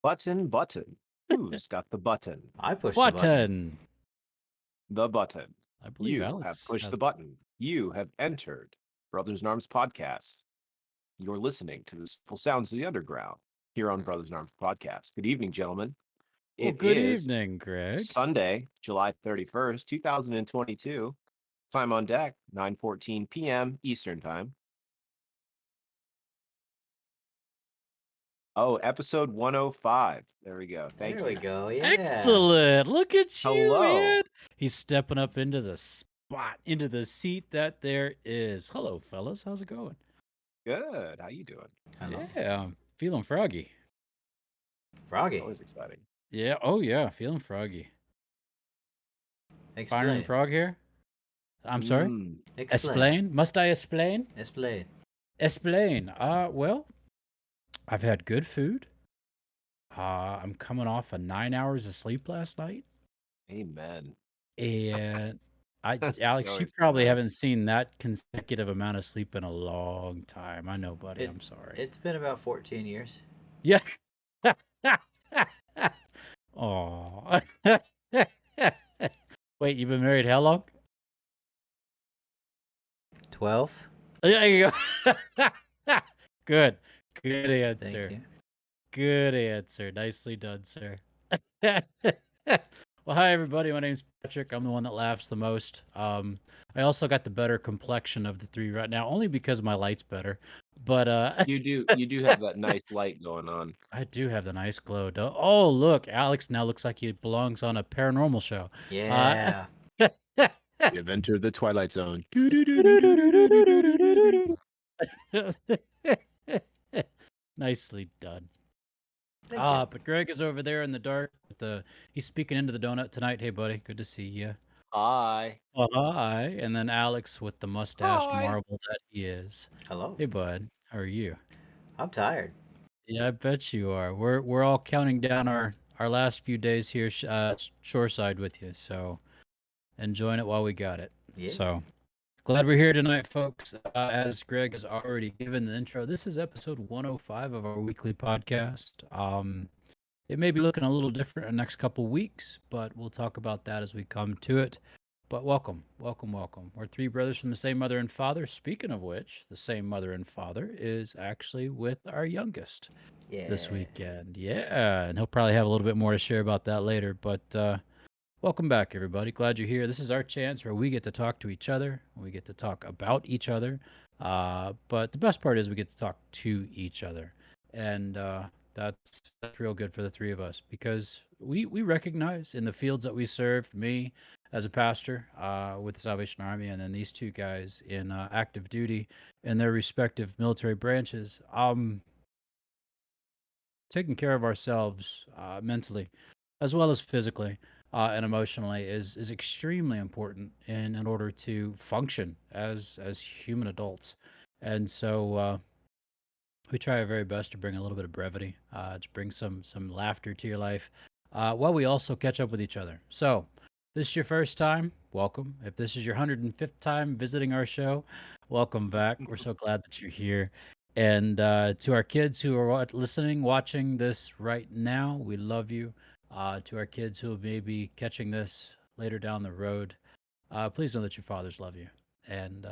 Button. Who's got the button? I pushed the button. Button. The button. I believe You Alex have pushed has the button. You have entered Brothers in Arms Podcast. You're listening to the full sounds of the underground here on Brothers in Arms Podcast. Good evening, gentlemen. Well, It good is evening, Greg. Sunday, July 31st, 2022. Time on deck, 9:14 p.m. Eastern Time. Oh, episode 105. There we go. Thank There we you. go. Yeah. Excellent. Look at you, Hello. man. He's stepping up into the spot, into the seat that there is. Hello, fellas. How's it going? Good. How you doing? Hello. Yeah, I'm feeling froggy. Froggy. It's always exciting. Yeah. Oh, yeah. Feeling froggy. Explain. Byron Frog here. I'm sorry. Mm, Explain. Must I explain? Explain. Explain. Well, I've had good food. I'm coming off of 9 hours of sleep last night. amen. And That's Alex, so you probably haven't nice. seen that consecutive amount of sleep in a long time. I know, buddy. I'm sorry. It's been about 14 years. Yeah. Oh. Wait, you've been married how long? 12. There you go. Good. Good answer. Thank you. Good answer. Nicely done, sir. Well, hi everybody. My name's Patrick. I'm the one that laughs the most. I also got the better complexion of the three right now, only because my light's better. But You do have that nice light going on. I do have the nice glow. Oh, look, Alex now looks like he belongs on a paranormal show. Yeah. You've entered the Twilight Zone. Nicely done. Thank you. But Greg is over there in the dark. He's speaking into the donut tonight. Hey, buddy, good to see you. Hi. Hi. And then Alex with the mustached Hi. marble that he is. Hello. Hey, bud, how are you? I'm tired. Yeah, I bet you are. We're all counting down our last few days here shoreside with you, so enjoying it while we got it. Yeah. So glad we're here tonight, folks. As Greg has already given the intro, this is episode 105 of our weekly podcast. It may be looking a little different in the next couple weeks, but we'll talk about that as we come to it. But welcome. We're three brothers from the same mother and father. Speaking of which, the same mother and father is actually with our youngest this weekend. Yeah, and he'll probably have a little bit more to share about that later. But welcome back, everybody. Glad you're here. This is our chance where we get to talk to each other. We get to talk about each other. But the best part is we get to talk to each other. And that's real good for the three of us because we recognize in the fields that we serve, me as a pastor with the Salvation Army, and then these two guys in active duty in their respective military branches, taking care of ourselves mentally as well as physically and emotionally is extremely important in order to function as human adults. And so we try our very best to bring a little bit of brevity, to bring some laughter to your life, while we also catch up with each other. So, this is your first time, welcome. If this is your 105th time visiting our show, welcome back. We're so glad that you're here. And to our kids who are listening, watching this right now, we love you. To our kids who may be catching this later down the road, please know that your fathers love you. And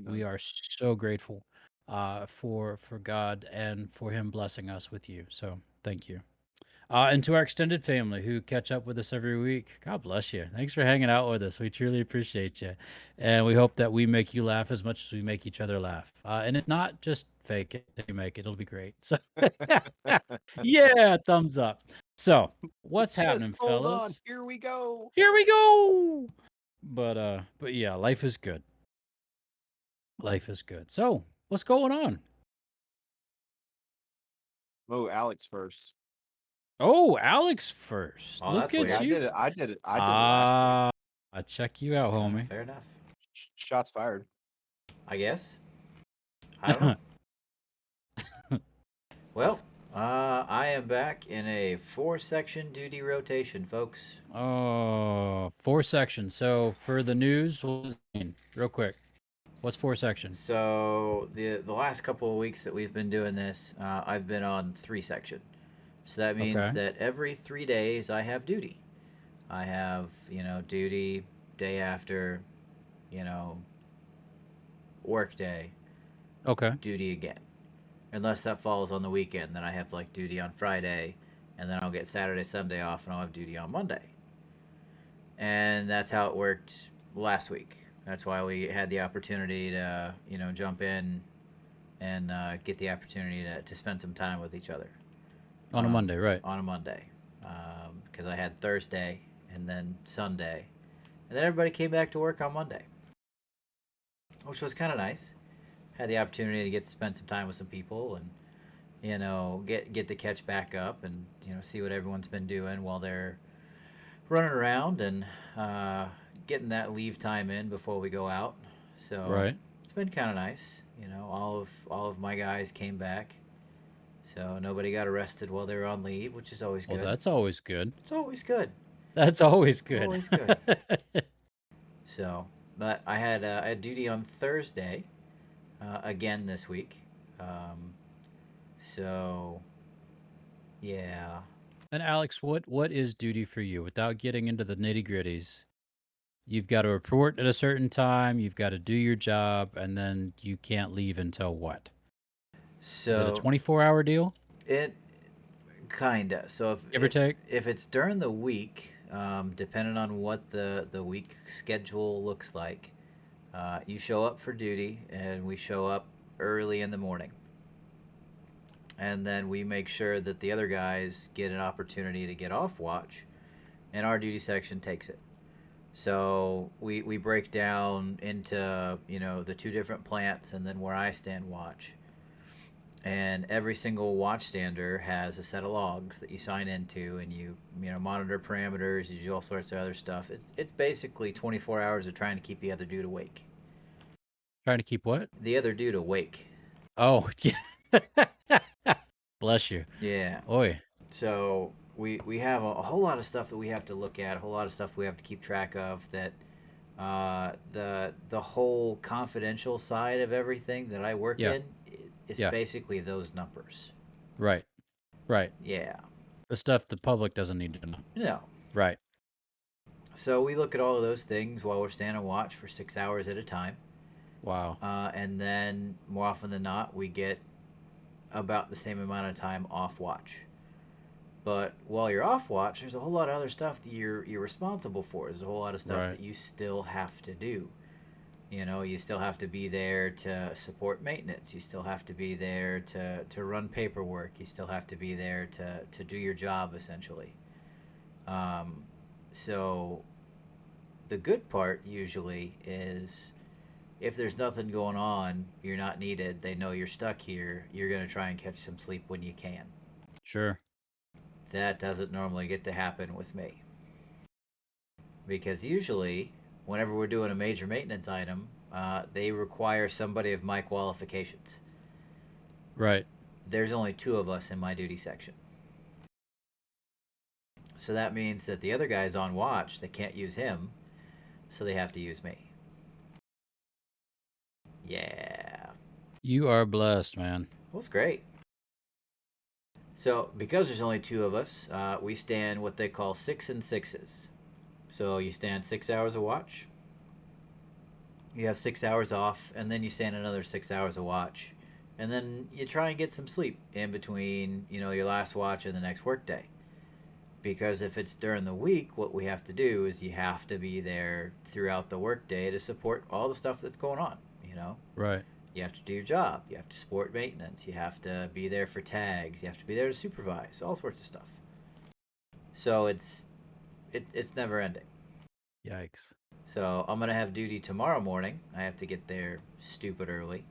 we are so grateful for God and for Him blessing us with you. So thank you. And to our extended family who catch up with us every week, God bless you. Thanks for hanging out with us. We truly appreciate you. And we hope that we make you laugh as much as we make each other laugh. And if not, just fake it. If you make it, it'll be great. So, yeah, thumbs up. So, what's happening, Hold fellas? on. Here we go. Here we go. But yeah, life is good. Life is good. So, what's going on? Oh, Alex first. Oh, Alex first. Oh, Look that's at weird. you. I did it last week. I check you out, homie. Fair enough. Shots fired. I guess. I don't know. Well, I am back in a 4-section duty rotation, folks. Oh, 4 sections. So for the news, what does it mean? Real quick. What's 4 sections? So the last couple of weeks that we've been doing this, I've been on 3-section. So that means Okay. that every 3 days I have duty. I have, duty day after, you know, work day, Okay. duty again. Unless that falls on the weekend, then I have like duty on Friday, and then I'll get Saturday, Sunday off, and I'll have duty on Monday. And that's how it worked last week. That's why we had the opportunity to, jump in and get the opportunity to spend some time with each other On a Monday, right? on a Monday. Because I had Thursday and then Sunday. And then everybody came back to work on Monday, which was kind of nice. Had the opportunity to get to spend some time with some people and get to catch back up and see what everyone's been doing while they're running around and uh, getting that leave time in before we go out. So Right. it's been kind of nice. All of my guys came back, so nobody got arrested while they were on leave, which is always Well, good. that's always good. It's always good. That's always good. Always good. So, but I had duty on Thursday again this week. Um, so yeah. And Alex, what is duty for you? Without getting into the nitty gritties, you've got to report at a certain time. You've got to do your job, and then you can't leave until what? Is it a So 24-hour deal, it kinda. So if give or take? if it's during the week, depending on what the week schedule looks like, you show up for duty, and we show up early in the morning, and then we make sure that the other guys get an opportunity to get off watch, and our duty section takes it. So we break down into the two different plants, and then where I stand watch. And every single watchstander has a set of logs that you sign into, and you monitor parameters, you do all sorts of other stuff. It's basically 24 hours of trying to keep the other dude awake. Trying to keep what? The other dude awake. Oh, yeah. Bless you. Yeah. Oi. So we have a whole lot of stuff that we have to look at, a whole lot of stuff we have to keep track of. That the whole confidential side of everything that I work Yeah. in is Yeah. basically those numbers. Right. Right. Yeah. The stuff the public doesn't need to know. No. Right. So we look at all of those things while we're standing watch for 6 hours at a time. Wow. And then more often than not, we get about the same amount of time off watch. But while you're off watch, there's a whole lot of other stuff that you're responsible for. There's a whole lot of stuff Right. that you still have to do. You still have to be there to support maintenance. You still have to be there to run paperwork. You still have to be there to do your job, essentially. So the good part usually is if there's nothing going on, you're not needed, they know you're stuck here, you're going to try and catch some sleep when you can. Sure. That doesn't normally get to happen with me. Because usually, whenever we're doing a major maintenance item, they require somebody of my qualifications. Right. There's only 2 of us in my duty section. So that means that the other guy's on watch, they can't use him, so they have to use me. Yeah. You are blessed, man. Well, it's great. So, because there's only 2 of us, we stand what they call 6 and 6s. So, you stand 6 hours of watch, you have 6 hours off, and then you stand another 6 hours of watch. And then you try and get some sleep in between, your last watch and the next workday. Because if it's during the week, what we have to do is you have to be there throughout the workday to support all the stuff that's going on, Right. You have to do your job. You have to support maintenance. You have to be there for tags. You have to be there to supervise. All sorts of stuff. So it's never ending. Yikes. So I'm gonna have duty tomorrow morning. I have to get there stupid early,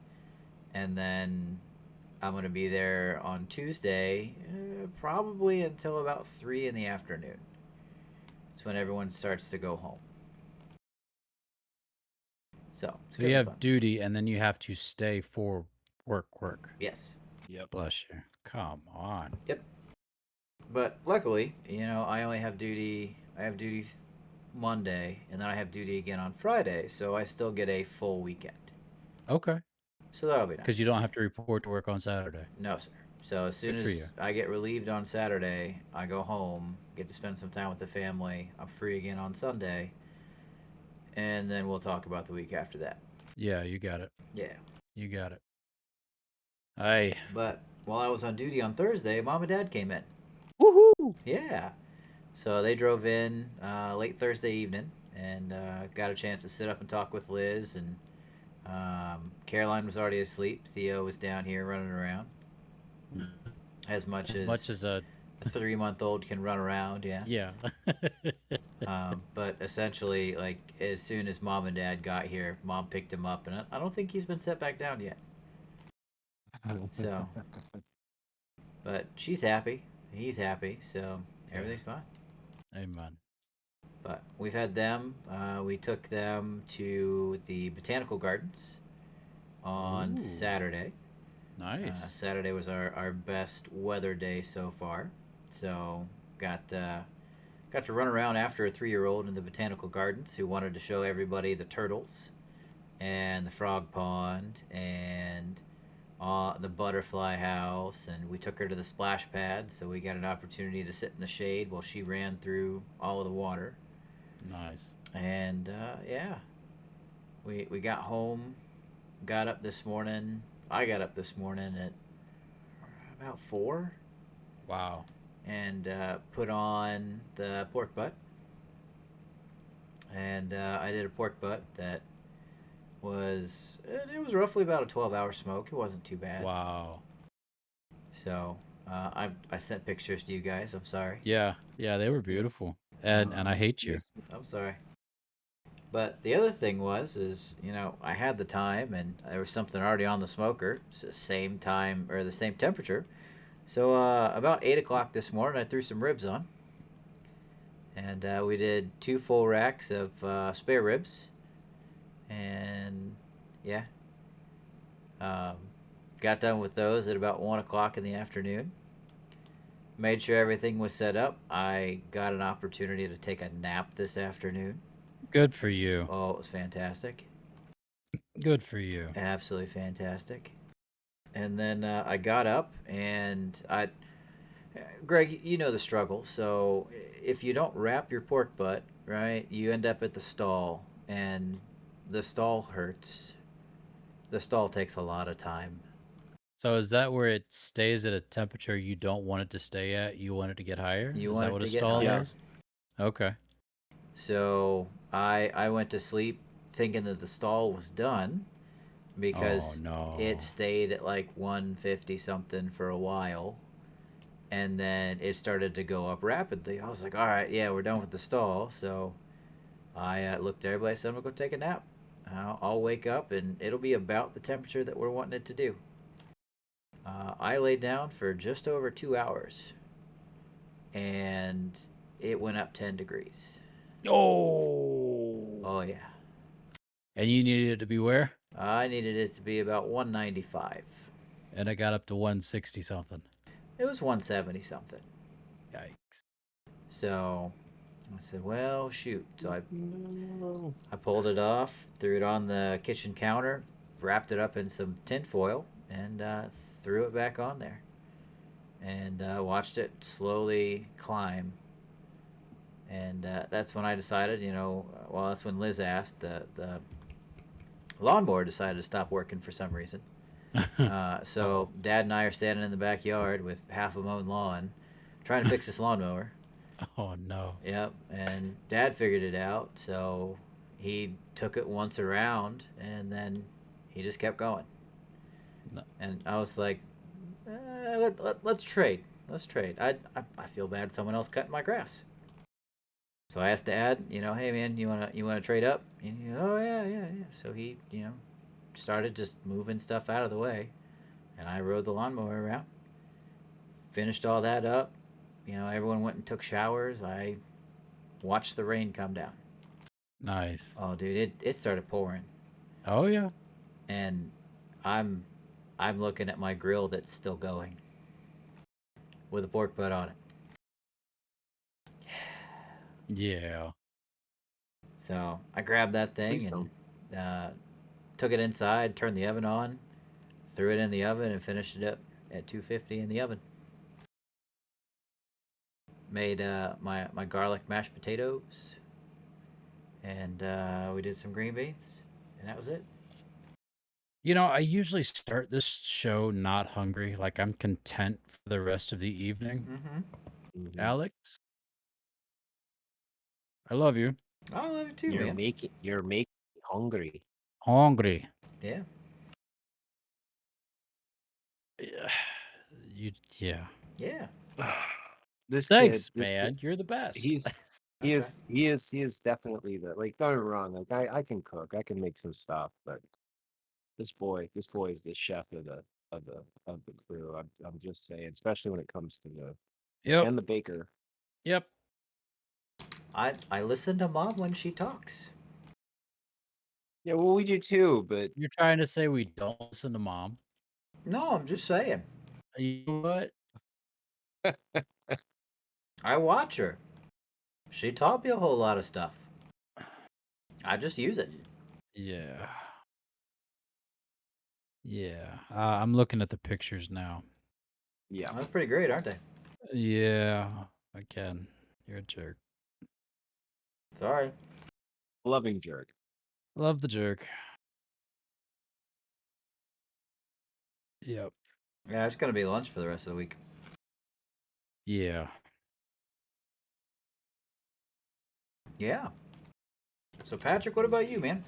and then I'm gonna be there on Tuesday, probably until about 3 in the afternoon. It's when everyone starts to go home. So So you have duty, and then you have to stay for work. Yes. Yep. Bless you. Come on. Yep. But luckily, I only have duty. I have duty Monday, and then I have duty again on Friday, so I still get a full weekend. Okay. So that'll be nice. Because you don't have to report to work on Saturday. No, sir. So as soon Good for you. as I get relieved on Saturday, I go home, get to spend some time with the family. I'm free again on Sunday, and then we'll talk about the week after that. Yeah, you got it. Yeah. You got it. Aye. But while I was on duty on Thursday, Mom and Dad came in. Woohoo! Yeah. So they drove in late Thursday evening and got a chance to sit up and talk with Liz. And Caroline was already asleep. Theo was down here running around. As much as a a 3-month-old can run around, yeah. yeah. But essentially, like, as soon as Mom and Dad got here, Mom picked him up, and I don't think he's been set back down yet. So, but she's happy. He's happy, so everything's fine. Amen. But we've had them. We took them to the botanical gardens on Ooh. Saturday. Nice. Saturday was our best weather day so far. So got to run around after a 3-year-old in the botanical gardens who wanted to show everybody the turtles and the frog pond and the butterfly house. And we took her to the splash pad, so we got an opportunity to sit in the shade while she ran through all of the water. Nice. And yeah, we got home, got up this morning. I got up this morning at about 4 Wow. and put on the pork butt. And I did a pork butt that was roughly about a 12-hour smoke. It wasn't too bad. Wow. So I sent pictures to you guys. I'm sorry. Yeah. Yeah, they were beautiful. And I hate you. I'm sorry. But the other thing is I had the time and there was something already on the smoker. It's the same time or the same temperature. So about 8 o'clock this morning, I threw some ribs on. And we did 2 full racks of spare ribs. And yeah, got done with those at about 1 o'clock in the afternoon. Made sure everything was set up. I got an opportunity to take a nap this afternoon. Good for you. Oh, it was fantastic. Good for you. Absolutely fantastic. And then I got up and Greg, you know the struggle. So if you don't wrap your pork butt, right, you end up at the stall, and the stall hurts. The stall takes a lot of time. So is that where it stays at a temperature you don't want it to stay at? You want it to get higher? You is want that it what to a get stall higher. is? Okay. So I went to sleep thinking that the stall was done because Oh no. it stayed at like 150 something for a while, and then it started to go up rapidly. I was like, all right, yeah, we're done with the stall. So I looked at everybody, said, I'm going to go take a nap. I'll wake up and it'll be about the temperature that we're wanting it to do. I laid down for just over 2 hours, and it went up 10 degrees. Oh. Oh, yeah. And you needed it to be where? I needed it to be about 195. And it got up to 160 something. It was 170 something. Yikes. So I said, well, shoot. So I pulled it off, threw it on the kitchen counter, wrapped it up in some tin foil, and threw it back on there. And watched it slowly climb. And that's when I decided, that's when Liz asked. The lawnmower decided to stop working for some reason. So Dad and I are standing in the backyard with half a mown lawn, trying to fix this lawnmower. Oh no. Yep, and Dad figured it out, so he took it once around, and then he just kept going. No. And I was like, let's trade. Let's trade. I feel bad someone else cutting my grass. So I asked Dad, hey man, you wanna trade up? And oh yeah. So he, started just moving stuff out of the way, and I rode the lawnmower around. Finished all that up. Everyone went and took showers. I watched the rain come down. Nice. Oh, dude, it started pouring, Oh yeah. and I'm looking at my grill that's still going with a pork butt on it. Yeah. So I grabbed that thing Please and took it inside, turned the oven on, threw it in the oven, and finished it up. at 250 in the oven. Made my garlic mashed potatoes, and we did some green beans, and that was it. You know, I usually start this show not hungry, like I'm content for the rest of the evening. Mm-hmm. Mhm. Alex, I love you. I love it too, man. You're making me hungry. Hungry. Yeah. Yeah. You, yeah. Yeah. This kid, Thanks, man. You're the best. he's I try. he is definitely the like. Don't get me wrong. Like I can cook, I can make some stuff, but this boy is the chef of the crew. I'm just saying, especially when it comes to the Yep. and the baker. Yep. I listen to Mom when she talks. Yeah, well, we do too, but You're trying to say we don't listen to mom? No, I'm just saying. You know what? I watch her. She taught me a whole lot of stuff. I just use it. Yeah. Yeah. I'm looking at the pictures now. yeah, That's pretty great, aren't they? Yeah. Again, you're a jerk. Sorry. loving jerk. Love the jerk. Yep. Yeah, it's gonna be lunch for the rest of the week. Yeah. Yeah. So Patrick, what about you, man?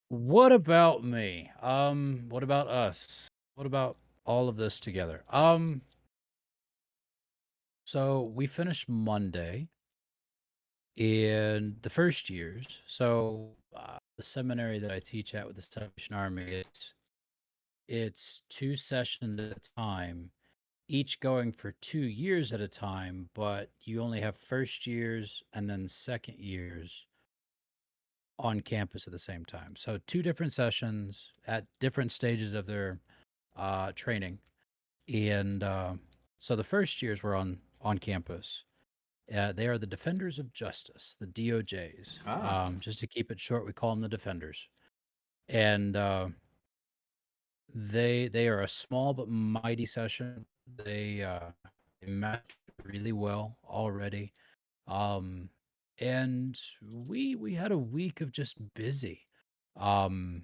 What about me? What about us? What about all of this together? So we finished Monday in the first years. So the seminary that I teach at with the Salvation Army, it's 2 sessions at a time, each going for 2 years at a time, but you only have first years and then second years on campus at the same time. So two different sessions at different stages of their training, and so the first years were on campus. They are the Defenders of Justice, the DOJs. Ah. Just to keep it short, we call them the Defenders, and they are a small but mighty session. They match really well already. Um, and we had a week of just busy. Um,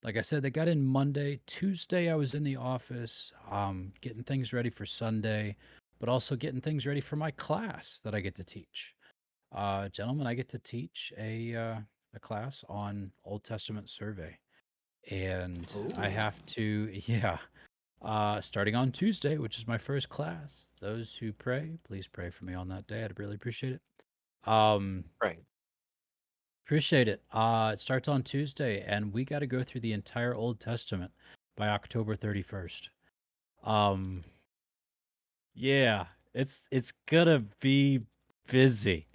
like I said, they got in Monday. Tuesday, I was in the office, getting things ready for Sunday, but also getting things ready for my class that I get to teach. Gentlemen, I get to teach a class on Old Testament survey, and I Ooh. have to, yeah. Starting on Tuesday, which is my first class. Those who pray, please pray for me on that day. I'd really appreciate it. Um, Right. Appreciate it. It starts on Tuesday, and we got to go through the entire Old Testament by October 31st. Um, yeah, it's gonna be busy.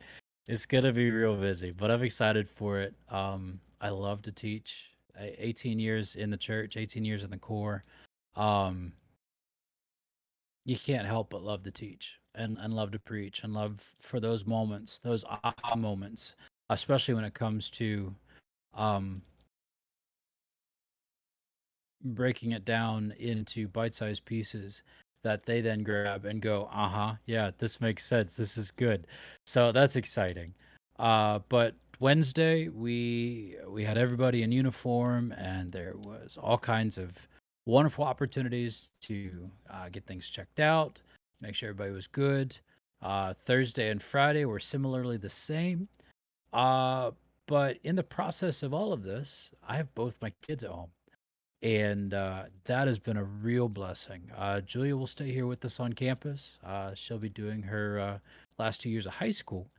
It's gonna be real busy, but I'm excited for it. I love to teach. 18 years in the church, 18 years in the Corps. Um, you can't help but love to teach and love to preach and love for those moments, those aha moments, especially when it comes to um breaking it down into bite-sized pieces that they then grab and go, uh-huh, yeah, this makes sense. This is good. So that's exciting. But Wednesday we had everybody in uniform, and there was all kinds of wonderful opportunities to get things checked out, make sure everybody was good. Thursday and Friday were similarly the same. Uh, but in the process of all of this, I have both my kids at home, and that has been a real blessing. Julia will stay here with us on campus. She'll be doing her last 2 years of high school,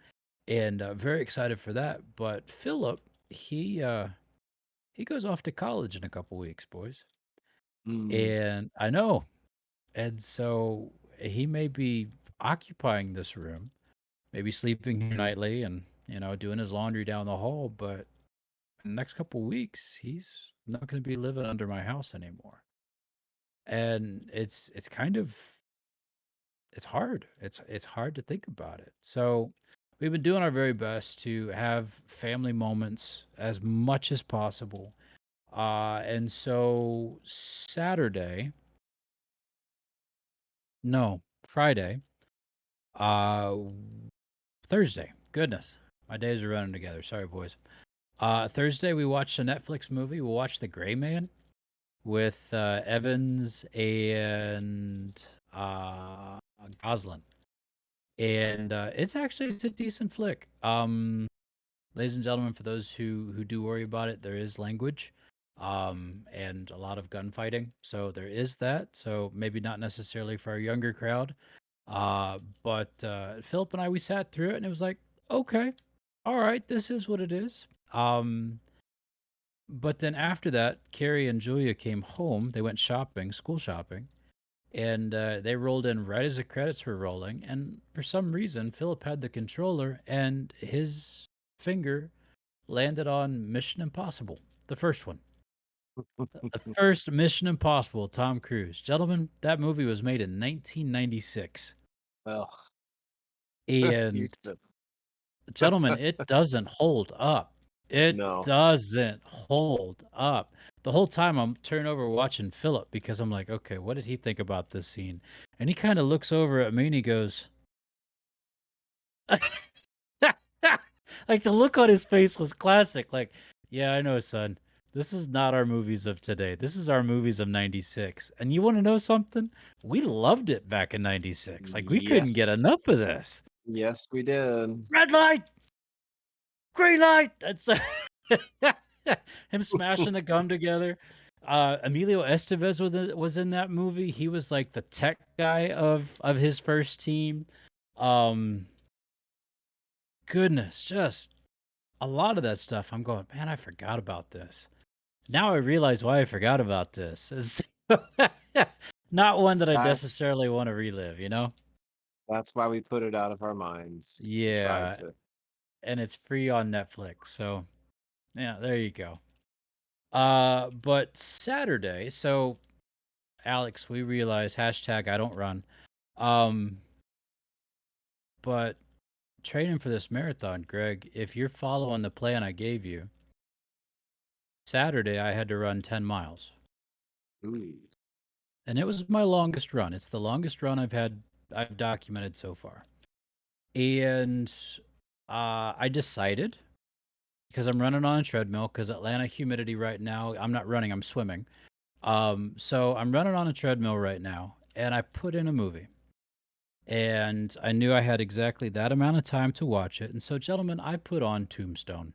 and very excited for that. But Philip, he goes off to college in a couple weeks, boys, Mm, and I know, and so he may be occupying this room, maybe sleeping here nightly, and doing his laundry down the hall. But in the next couple weeks, he's not going to be living under my house anymore. And it's kind of it's hard. It's hard to think about it. So we've been doing our very best to have family moments as much as possible. And so Saturday, No, Friday. Uh, Thursday. Goodness, my days are running together. Sorry, boys. Thursday we watched a Netflix movie. We watched The Gray Man with Evans and Gosling, and it's a decent flick. Ladies and gentlemen, for those who do worry about it, there is language, and a lot of gunfighting. So there is that. So maybe not necessarily for our younger crowd. But Philip and I, we sat through it, and it was like, okay, all right, this is what it is. But then after that, Carrie and Julia came home. They went shopping, school shopping, and they rolled in right as the credits were rolling. And for some reason, Philip had the controller, and his finger landed on Mission Impossible, the first one. The first Mission Impossible, Tom Cruise. Gentlemen, that movie was made in 1996. Well, you And said gentlemen, it doesn't hold up. It no. doesn't hold up. The whole time I'm turning over watching Philip because I'm like, okay, what did he think about this scene? And he kind of looks over at me and he goes, like the look on his face was classic. Like, yeah, I know, son. This is not our movies of today. This is our movies of 96. And you want to know something? We loved it back in 96. Like, we couldn't get Yes. enough of this. Yes, we did. Red light, green light. That's him smashing the gum together. Emilio Estevez was in that movie. He was like the tech guy of his first team. Um, Goodness, just a lot of that stuff. I'm going, man, I forgot about this. Now I realize why I forgot about this. It's not one that I That's necessarily want to relive, you know? that's why we put it out of our minds. Tried Yeah, to. and it's free on Netflix. So, yeah, there you go. But Saturday, so Alex, we realize hashtag I don't run. Um, but training for this marathon, Greg, if you're following the plan I gave you, Saturday I had to run 10 miles. Ooh. And it was my longest run. It's the longest run I've documented so far. And I decided because I'm running on a treadmill because Atlanta humidity right now, I'm not running, I'm swimming. So I'm running on a treadmill right now and I put in a movie. And I knew I had exactly that amount of time to watch it. And so, gentlemen, I put on Tombstone.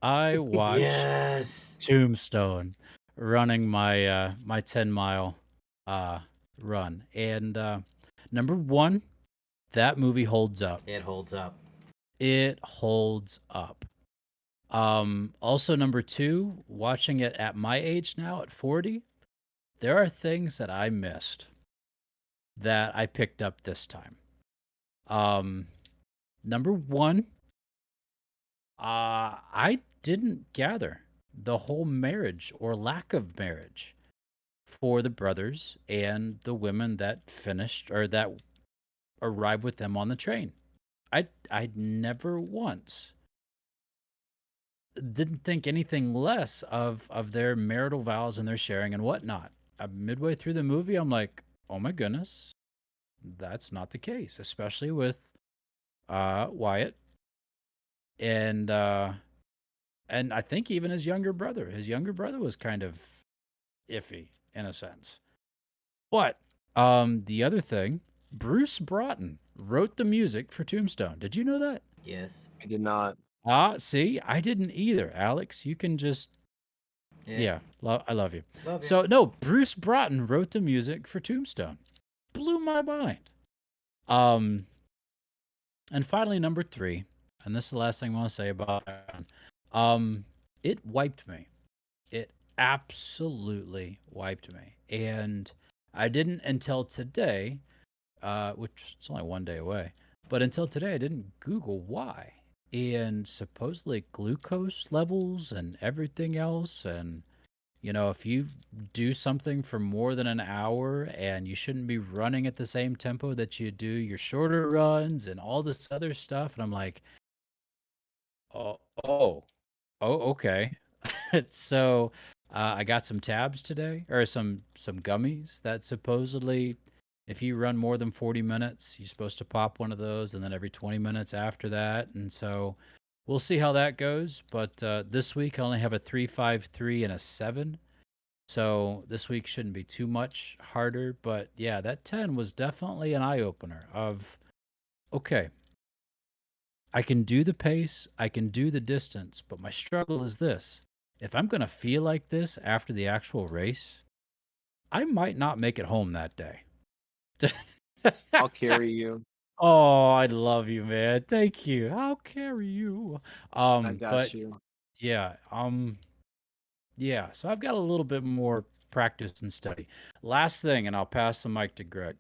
I watched Yes. Tombstone running my 10-mile uh run. And number 1, that movie holds up. It holds up. It holds up. Also number 2, watching it at my age now at 40, there are things that I missed that I picked up this time. Um Number 1, I didn't gather the whole marriage or lack of marriage for the brothers and the women that finished or that arrived with them on the train. I never once didn't think anything less of their marital vows and their sharing and whatnot. Midway through the movie, I'm like, oh my goodness, that's not the case, especially with Wyatt and I think even his younger brother. His younger brother was kind of iffy in a sense. But the other thing, Bruce Broughton wrote the music for Tombstone. Did you know that? Yes. I did not. See, I didn't either, Alex. You can just Yeah. yeah, I love you. Love you. So no, Bruce Broughton wrote the music for Tombstone. Blew my mind. Um, and finally, number 3, and this is the last thing I want to say about that one. It wiped me. It absolutely wiped me. And I didn't until today, which is only one day away, but until today, I didn't Google why. And supposedly glucose levels and everything else. And, if you do something for more than an hour and you shouldn't be running at the same tempo that you do your shorter runs and all this other stuff. And I'm like, oh, okay. So I got some tabs today, or some gummies that supposedly If you run more than 40 minutes, you're supposed to pop one of those, and then every 20 minutes after that. And so we'll see how that goes. But this week I only have a 3.53 and a 7. So this week shouldn't be too much harder. But yeah, that 10 was definitely an eye opener of, okay, I can do the pace, I can do the distance, but my struggle is this. If I'm going to feel like this after the actual race, I might not make it home that day. I'll carry you. Oh, I love you, man. Thank you. I'll carry you. I got But you. yeah, yeah. So I've got a little bit more practice and study. Last thing, and I'll pass the mic to Greg.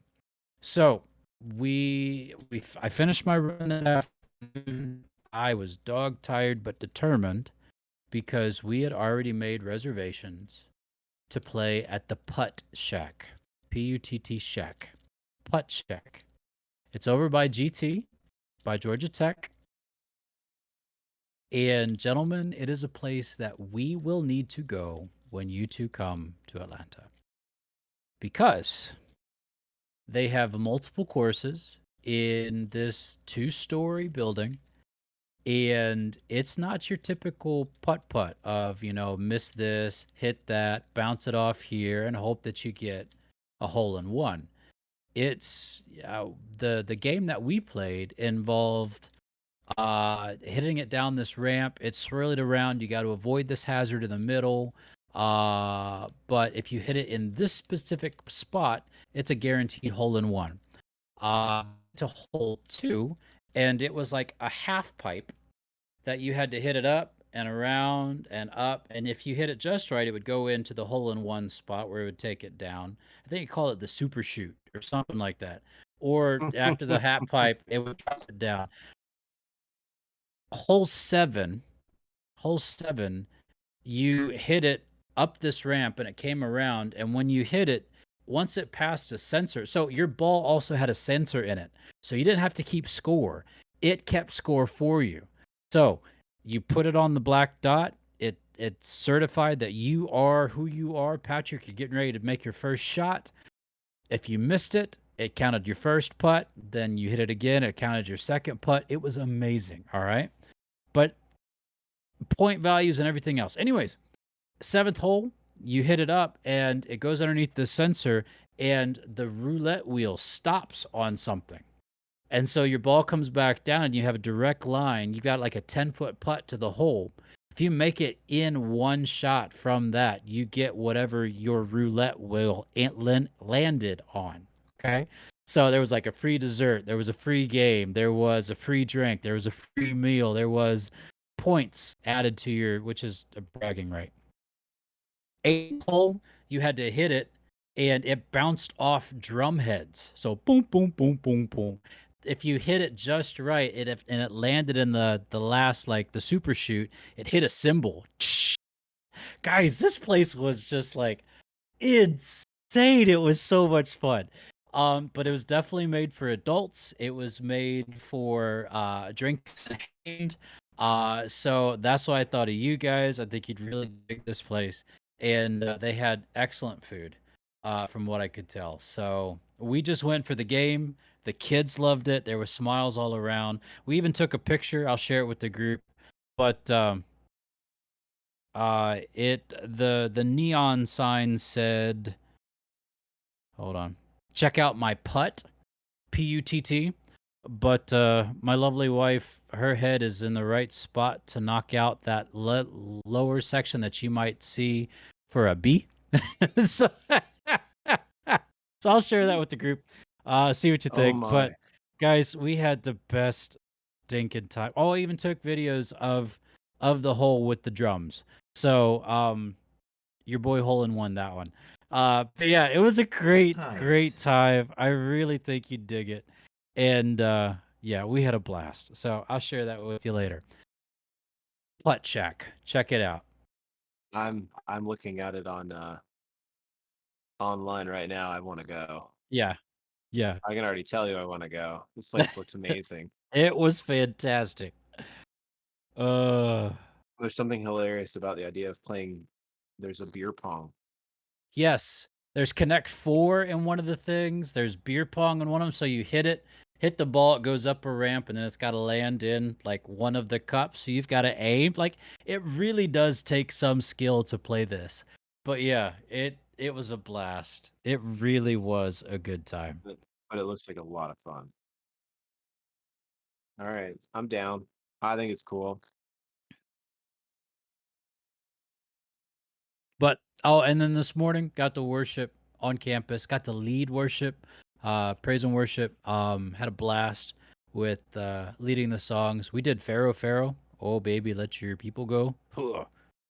So I finished my run that afternoon. I was dog tired but determined because we had already made reservations to play at the PuttShack, Putt Shack, PuttShack. It's over by GT, by Georgia Tech. And gentlemen, it is a place that we will need to go when you two come to Atlanta because they have multiple courses in this 2-story building. And it's not your typical putt of, miss this, hit that, bounce it off here, and hope that you get a hole in one. It's the game that we played involved hitting it down this ramp. It swirled around. You got to avoid this hazard in the middle. But if you hit it in this specific spot, it's a guaranteed hole in one. To hole 2, and it was like a half pipe that you had to hit it up and around and up. And if you hit it just right, it would go into the hole in one spot where it would take it down. I think you call it the super shoot or something like that. Or after the half pipe, it would drop it down. Hole 7, you hit it up this ramp and it came around. And when you hit it, once it passed a sensor, so your ball also had a sensor in it. So you didn't have to keep score. It kept score for you. So you put it on the black dot. It's certified that you are who you are. Patrick, you're getting ready to make your first shot. If you missed it, it counted your first putt. Then you hit it again. It counted your second putt. It was amazing. All right. But point values and everything else. Anyways, 7th hole, you hit it up and it goes underneath the sensor and the roulette wheel stops on something. And so your ball comes back down and you have a direct line. You got like a 10-foot putt to the hole. If you make it in one shot from that, you get whatever your roulette wheel landed on. Okay. So there was like a free dessert. There was a free game. There was a free drink. There was a free meal. There was points added to your, which is a bragging right. 8th hole, you had to hit it and it bounced off drum heads. So boom, boom, boom, boom, boom. If you hit it just right, and it landed in the last, like the super shoot, it hit a cymbal. Guys, this place was just like insane. It was so much fun. But it was definitely made for adults. It was made for drinks in hand. So that's why I thought of you guys. I think you'd really dig this place. And they had excellent food, from what I could tell. So we just went for the game. The kids loved it. There were smiles all around. We even took a picture. I'll share it with the group. But the neon sign said, hold on, check out my putt, PUTT. But my lovely wife, her head is in the right spot to knock out that lower section that you might see for a B. so, so I'll share that with the group. See what you Oh think. my. But guys, we had the best stinking time. Oh, I even took videos of the hole with the drums. So your boy hole in one that one. But yeah, it was a great Nice. time. I really think you'd dig it. And yeah, we had a blast. So I'll share that with you later. PuttShack, check it out. I'm looking at it on online right now. I want to go. Yeah, yeah. I can already tell you I want to go. This place looks amazing. It was fantastic. Uh There's something hilarious about the idea of playing. There's a beer pong. yes. There's Connect Four in one of the things. There's beer pong in one of them. So you hit it, hit the ball, it goes up a ramp, and then it's got to land in like one of the cups. So you've got to aim. Like it really does take some skill to play this. But yeah, it was a blast. It really was a good time. but it looks like a lot of fun. All right, I'm down. I think it's cool. But oh, and then this morning got to worship on campus, got to lead worship, praise and worship. Had a blast with leading the songs. We did Pharaoh Pharaoh. Oh baby, let your people go. Huh.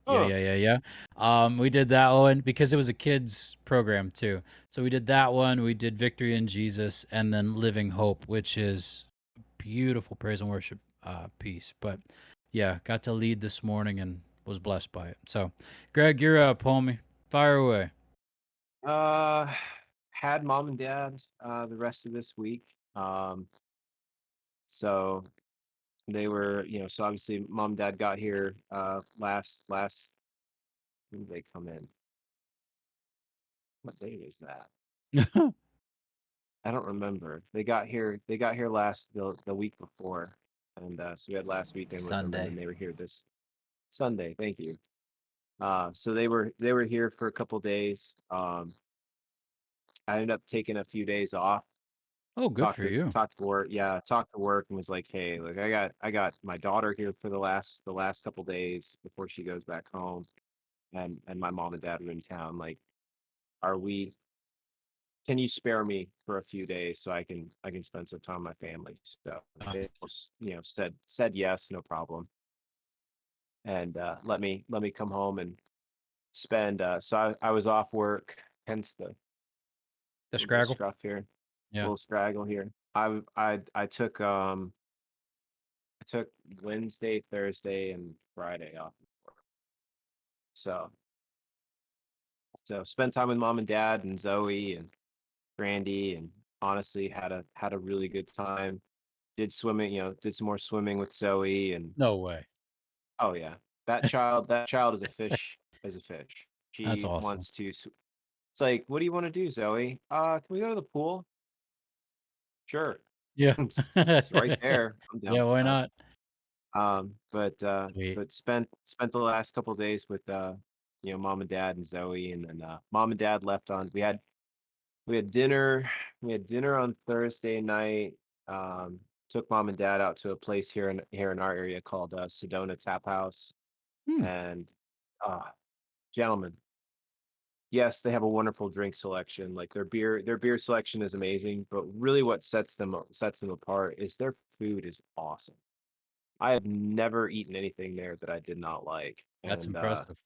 Yeah, Huh. yeah, yeah, yeah. We did that one because it was a kids program too. So we did that one. We did Victory in Jesus and then Living Hope, which is beautiful praise and worship piece. But yeah, got to lead this morning and was blessed by it. So, Greg, you're up, homie. Fire away. Uh, had mom and dad the rest of this week. So they were, so obviously mom and dad got here last when did they come in? What day was that? I don't remember. They got here last the week before. And so we had last weekend with them, and then Sunday. they were here this Sunday. Thank you. So they were here for a couple days. I ended up taking a few days off. Oh, good Talked for to you. talked to work. Yeah, talked to work and was like, hey, like I got my daughter here for the last couple days before she goes back home, and my mom and dad are in town. Like, are we? Can you spare me for a few days so I can spend some time with my family? So Uh, they just, said yes, no problem, and let me come home and spend. So I was off work, hence the the little bit of Scraggle. scruff here, Yeah. little straggle here. I took Wednesday, Thursday, and Friday off. So spent time with mom and dad and Zoe and Brandy, and honestly had a really good time. Did swimming, did some more swimming with Zoe, and No way. oh yeah, that child is a fish, is a fish. That's She awesome. wants to. It's like, what do you want to do, Zoe? Can we go to the pool? Sure. Yeah. It's right there. I'm down Yeah, for why that. not? Sweet. But spent the last couple of days with mom and dad and Zoe, and then mom and dad left on. We had dinner. We had dinner on Thursday night. Took mom and dad out to a place here in our area called Sedona Taphouse, Hmm, and uh, gentlemen, yes, they have a wonderful drink selection. Like their beer selection is amazing, but really what sets them apart is their food is awesome. I have never eaten anything there that I did not like. that's And impressive.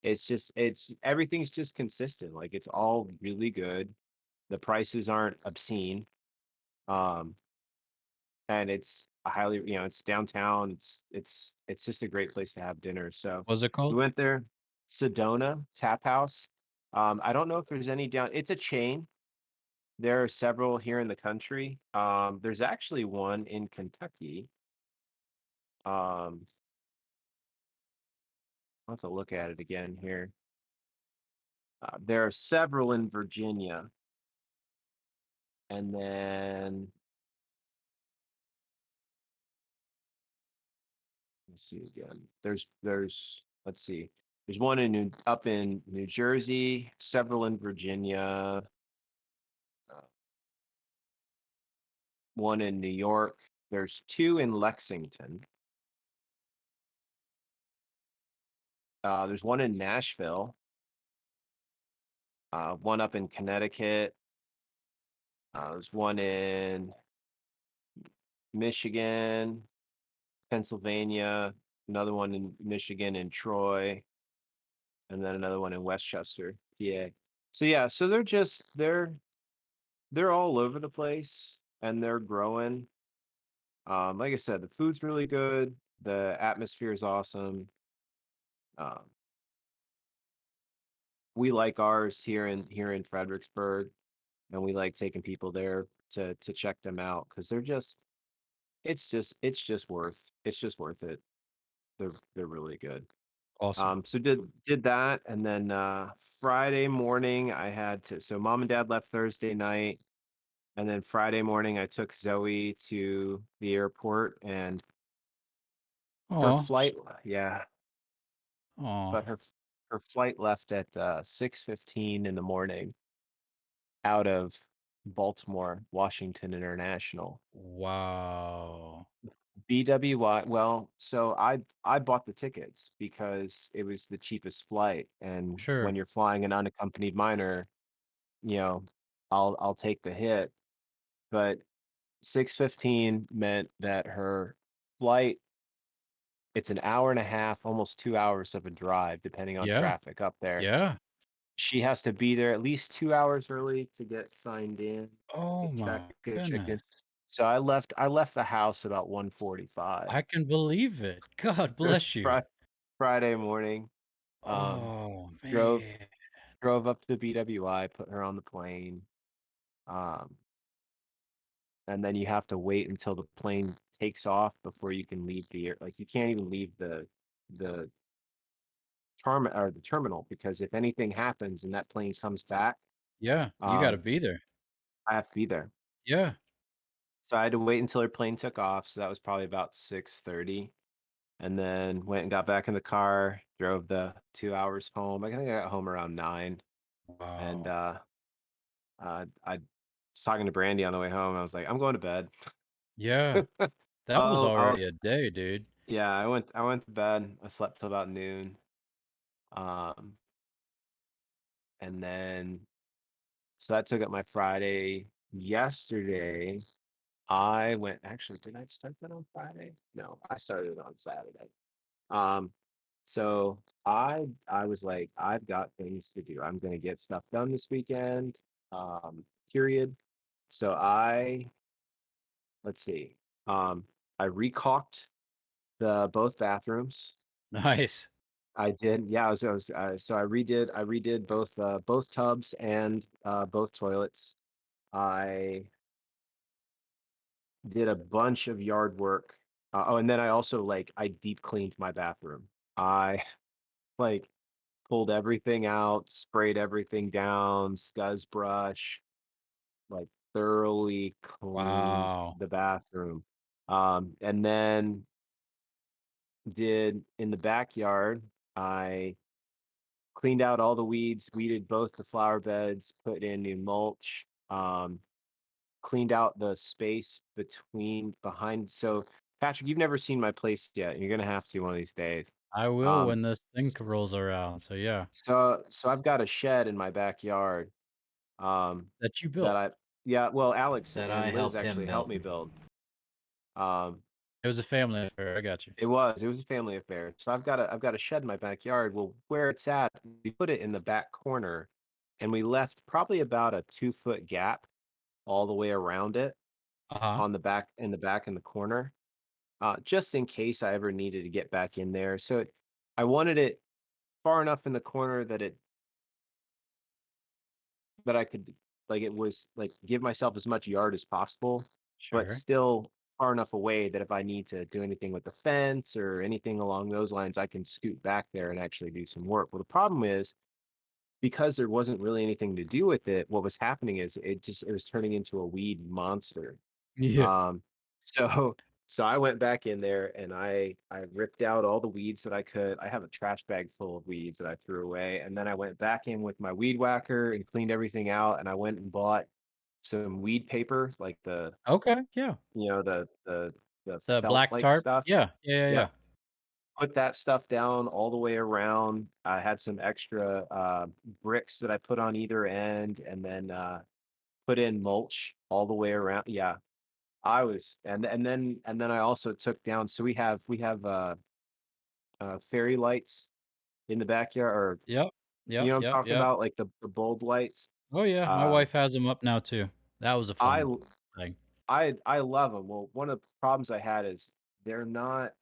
it's everything's just consistent. Like it's all really good. The prices aren't obscene. Um, and it's a highly, it's downtown. It's just a great place to have dinner. So What's it we called? went there, Sedona Tap House. I don't know if there's any down, it's a chain. There are several here in the country. There's actually one in Kentucky. Um, I'll have to look at it again here. There are several in Virginia, and then let's see again. There's let's see. There's one up in New Jersey, several in Virginia, uh, one in New York. There's two in Lexington. There's one in Nashville. One up in Connecticut. There's one in Michigan, Pennsylvania. Another one in Michigan in Troy, and then another one in Westchester, PA. So yeah, so they're all over the place and they're growing. Like I said, the food's really good. The atmosphere is awesome. Um, we like ours here in Fredericksburg, and we like taking people there to check them out because it's just worth it. They're really good. Awesome. So did that, and then Friday morning I had to. So mom and dad left Thursday night, and then Friday morning I took Zoe to the airport, and her Oh, flight, yeah, oh, but her flight left at 6:15 in the morning out of Baltimore Washington International. wow. BWI. Well, so I bought the tickets because it was the cheapest flight, and when Sure. you're flying an unaccompanied minor, you know, I'll take the hit. But 6:15 meant that her flight, it's an hour and a half, almost 2 hours of a drive, depending on Yeah. traffic up there. Yeah. She has to be there at least 2 hours early to get signed in, Oh get my checked in. goodness. So I left the house about 1:45 I can believe it. God bless you. Fri Friday morning. Um, Oh drove man. drove up to BWI, put her on the plane. Um, and then you have to wait until the plane takes off before you can leave the air. Like you can't even leave the the terminal, because if anything happens and that plane comes back, Yeah, you gotta um, be there. I have to be there. Yeah. So I had to wait until her plane took off. So that was probably about 6:30, and then went and got back in the car, drove the 2 hours home. I think I got home around 9, and Wow. I was talking to Brandy on the way home. I was like, I'm going to bed. Yeah. That was I'll already a day, dude. Yeah, I went to bed. I slept till about noon. Um, and then so that took up my Friday. Yesterday, I went actually, did I start that on Friday? No, I started it on Saturday. Um, so I was like, I've got things to do. I'm gonna get stuff done this weekend. Period. So let's see. Um, I recalked the both bathrooms. Nice. I did. Yeah, so I redid both tubs and both toilets. I did a bunch of yard work. Oh, and then I also like I deep cleaned my bathroom. I like pulled everything out, sprayed everything down, scuzz brush, like thoroughly cleaned Wow. the bathroom. And then did in the backyard, I cleaned out all the weeds, weeded both the flower beds, put in new mulch, cleaned out the space between behind. So, Patrick, you've never seen my place yet. You're gonna have to one of these days. I will Um, when this thing s- rolls around. So yeah, so I've got a shed in my backyard. that you That built. I Yeah, well, Alex That I and Liz helped him actually helped build. me build. Um, It was a family affair. I got you. it was a family affair. So I've got a shed in my backyard. Well, where it's at, we put it in the back corner, and we left probably about a 2 foot gap all the way around it Uh-huh. on the back in the corner, just in case I ever needed to get back in there. So I wanted it far enough in the corner that I could, like, it was like give myself as much yard as possible, but Sure. still far enough away that if I need to do anything with the fence or anything along those lines, I can scoot back there and actually do some work. Well, the problem is, because there wasn't really anything to do with it, what was happening is it was turning into a weed monster. Yeah. Um, so so I went back in there and I ripped out all the weeds that I could. I have a trash bag full of weeds that I threw away, and then I went back in with my weed whacker and cleaned everything out. And I went and bought some weed paper, like Okay. Yeah. the The felt black like tarp. stuff. Yeah. Yeah. Yeah. Yep. Yeah. Put that stuff down all the way around. I had some extra bricks that I put on either end, and then put in mulch all the way around. Yeah, I was, and then I also took down. So we have fairy lights in the backyard, or Yep. you Yep. know what I'm Yep. talking Yep. about, like the bulb lights. Oh yeah. My Um, wife has them up now too. That was a I fun thing. I love them. Well, one of the problems I had is they're not.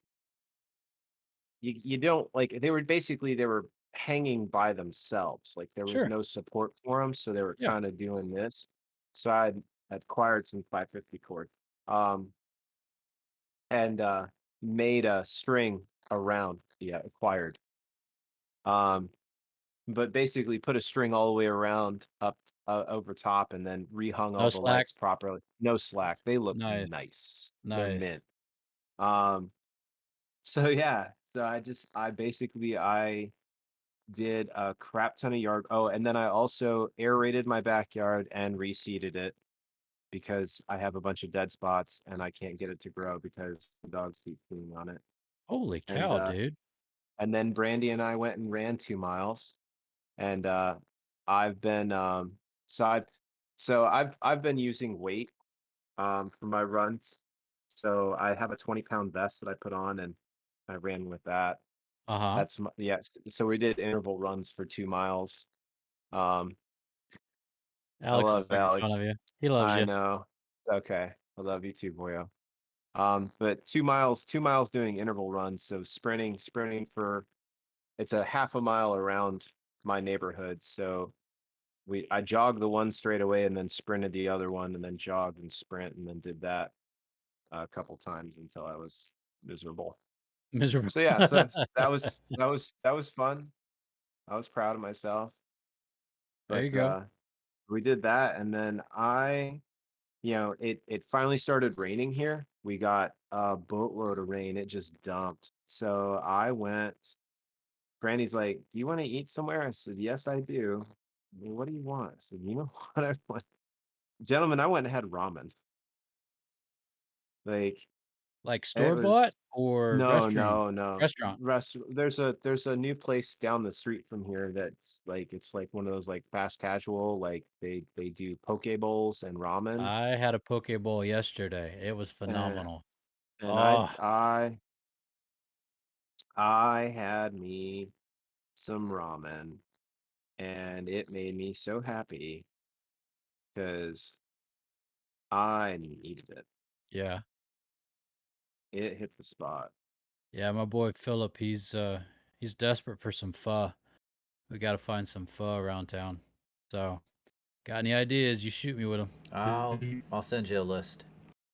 You don't like. They were hanging by themselves. Like there was Sure. no support for them, so they were Yeah. kind of doing this. So I acquired some 550 cord. Um, and made a string around the acquired. But basically put a string all the way around up over top and then rehung No all the slack. legs properly. No slack. They look Nice. nice. They're Nice. mint. Um, so yeah, so I did a crap ton of yard. Oh, and then I also aerated my backyard and reseeded it because I have a bunch of dead spots and I can't get it to grow because the dogs keep peeing on it. Holy And cow, dude. and then Brandy and I went and ran 2 miles. And I've been so I've been using weight for my runs. So I have a 20-pound vest that I put on and I ran with that. Uh-huh. That's my, yes. So we did interval runs for 2 miles. Um, I Alex is love making fun Alex. of you. He loves I you. know. Okay. I love you too, boyo. But 2 miles doing interval runs. So sprinting for it's a half a mile around my neighborhood. So I jogged the one straight away and then sprinted the other one and then jogged and sprint and then did that a couple times until I was miserable. Miserable. So yeah, so that was fun. I was proud of myself. There you But go. we did that and then it finally started raining here. We got a boatload of rain. It just dumped. So I went. Brandy's like, "Do you want to eat somewhere?" I said, "Yes, I do." "Well, what do you want?" I said, "You know what I want?" Gentlemen, I went and had ramen. Like Like it store-bought was or no, restaurant? no, no. Restaurant. There's a new place down the street from here that's like it's like one of those like fast casual, like they do poke bowls and ramen. I had a poke bowl yesterday. It was Uh, phenomenal. and Oh, I had me some ramen and it made me so happy because I needed it. yeah. It hit the spot. Yeah, my boy Philip, he's desperate for some pho. We got to find some pho around town. So, got any ideas? You shoot me with them. I'll send you a list.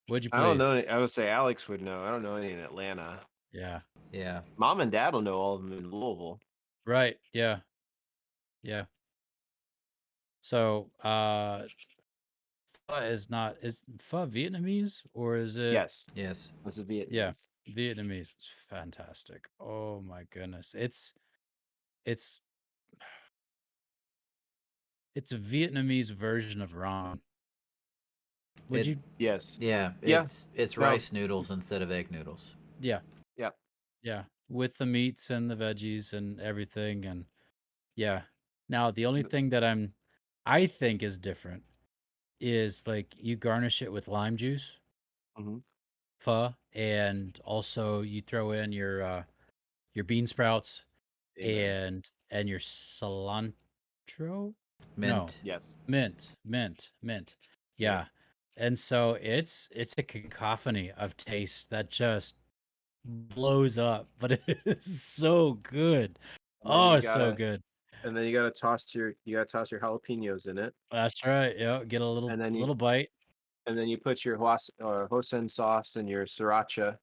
Would you I don't know. please? I would say Alex would know. I don't know any in Atlanta. Yeah. Yeah. Mom and Dad will know all of them in Louisville. Right. Yeah. Yeah. So, pho is pho Vietnamese or is it? Yes, Yes. it's a Yeah, Vietnamese. Vietnamese. It's fantastic. Oh my goodness. It's it's a Vietnamese version of ramen. Would It you? Yes. yeah, Yeah. it's No. rice noodles instead of egg noodles. Yeah. Yeah. Yeah, with the meats and the veggies and everything, and yeah. Now, the only Th- thing that I think is different is, like, you garnish it with lime juice, mhm. pho, and also you throw in your bean sprouts Amen. and your cilantro? No, Mint. Yes. mint. Yep. Yeah, and so it's a cacophony of taste that just blows up, but it is so good. And then Oh, you it's so gotta good. toss your jalapenos in it, That's right. Yeah, get a and then little bite. you put your hoisin sauce and your sriracha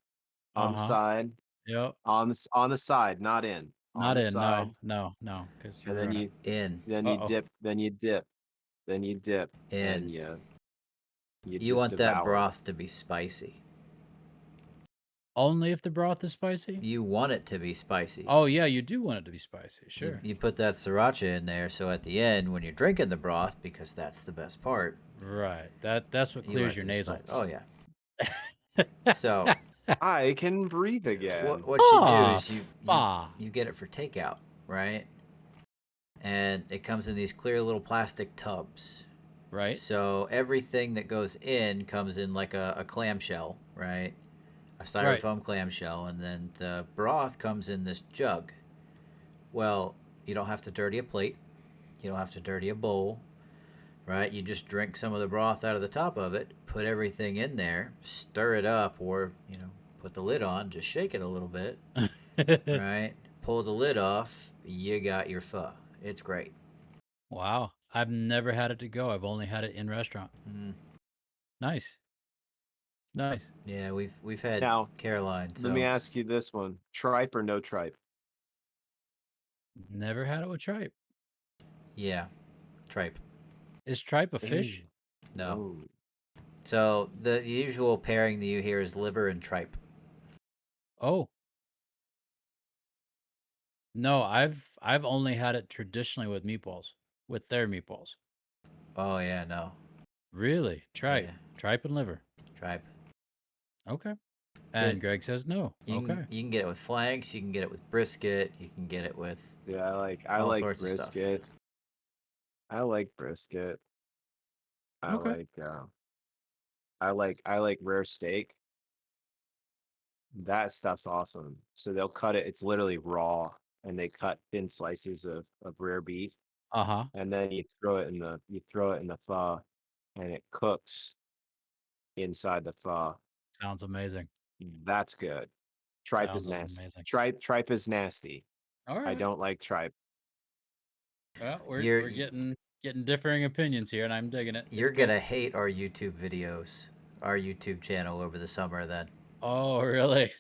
on the Uh-huh. side, Yep. on the side, not in, on Not the in. side, No, no, no, because and you're gonna. In. then you Uh-oh. dip, then you dip, In. and you You just want that devour. broth to be spicy. Only if the broth is spicy? You want it to be spicy. Oh, yeah, you do want it to be spicy. You, Sure. you put that sriracha in there, so at the end, when you're drinking the broth, because that's the best part, Right. That's what you want clears it your to be nasal. spicy. Oh yeah. So I can breathe again. what you do Ah, is fa. you get it for takeout, right? And it comes in these clear little plastic tubs. Right? So everything that goes in comes in like a clamshell, right? A Right. styrofoam clamshell, and then the broth comes in this jug. Well, you don't have to dirty a plate, you don't have to dirty a bowl, right? You just drink some of the broth out of the top of it, put everything in there, stir it up, or, put the lid on, just shake it a little bit, right? Pull the lid off, you got your pho. It's great. Wow. I've never had it to go. I've only had it in restaurant. Mm, Nice. Nice. yeah, we've had Now, Caroline, let me so ask you this one: tripe or no tripe? Never had it with tripe. Yeah, tripe. Is tripe a Ew. fish? No. Oh. So the usual pairing that you hear is liver and tripe. Oh. No, I've only had it traditionally with meatballs, with their meatballs. Oh yeah, no. Really? Tripe. Yeah, Tripe and liver. tripe. Okay. So And Greg says no. Okay. you can get it with flanks. You can get it with brisket. You can get it with Yeah, I all like sorts of stuff. brisket. I like brisket. I Okay. like I like rare steak. That stuff's awesome. So they'll cut it, it's literally raw, and they cut thin slices of rare beef, Uh-huh. and then you throw it in the pho, and it cooks inside the pho. Sounds amazing. That's good. Tripe is Sounds nasty. amazing. Tripe is nasty. All I right. don't like tripe. Well, You're we're getting differing opinions here, and I'm digging it. It's you're good. gonna hate our YouTube videos, our YouTube channel over the summer. Then Oh, really?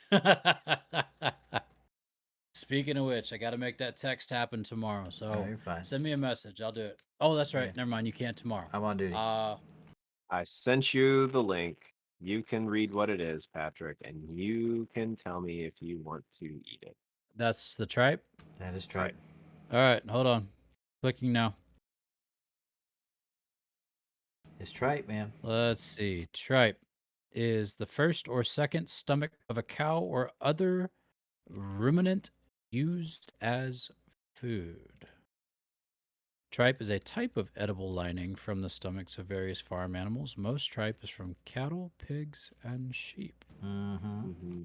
Speaking of which, I got to make that text happen tomorrow. no, So you're fine. send me a message. I'll do it. Oh, that's right. Yeah, Never mind. You can't tomorrow. I'm on duty. I sent you the link. You can read what it is, Patrick, and you can tell me if you want to eat it. That's the tripe. That is Tripe. tripe. All right. Hold on. Clicking now. It's tripe, man. Let's see. Tripe is the first or second stomach of a cow or other ruminant used as food. Tripe is a type of edible lining from the stomachs of various farm animals. Most tripe is from cattle, pigs, and sheep. Mm-hmm. Mm-hmm.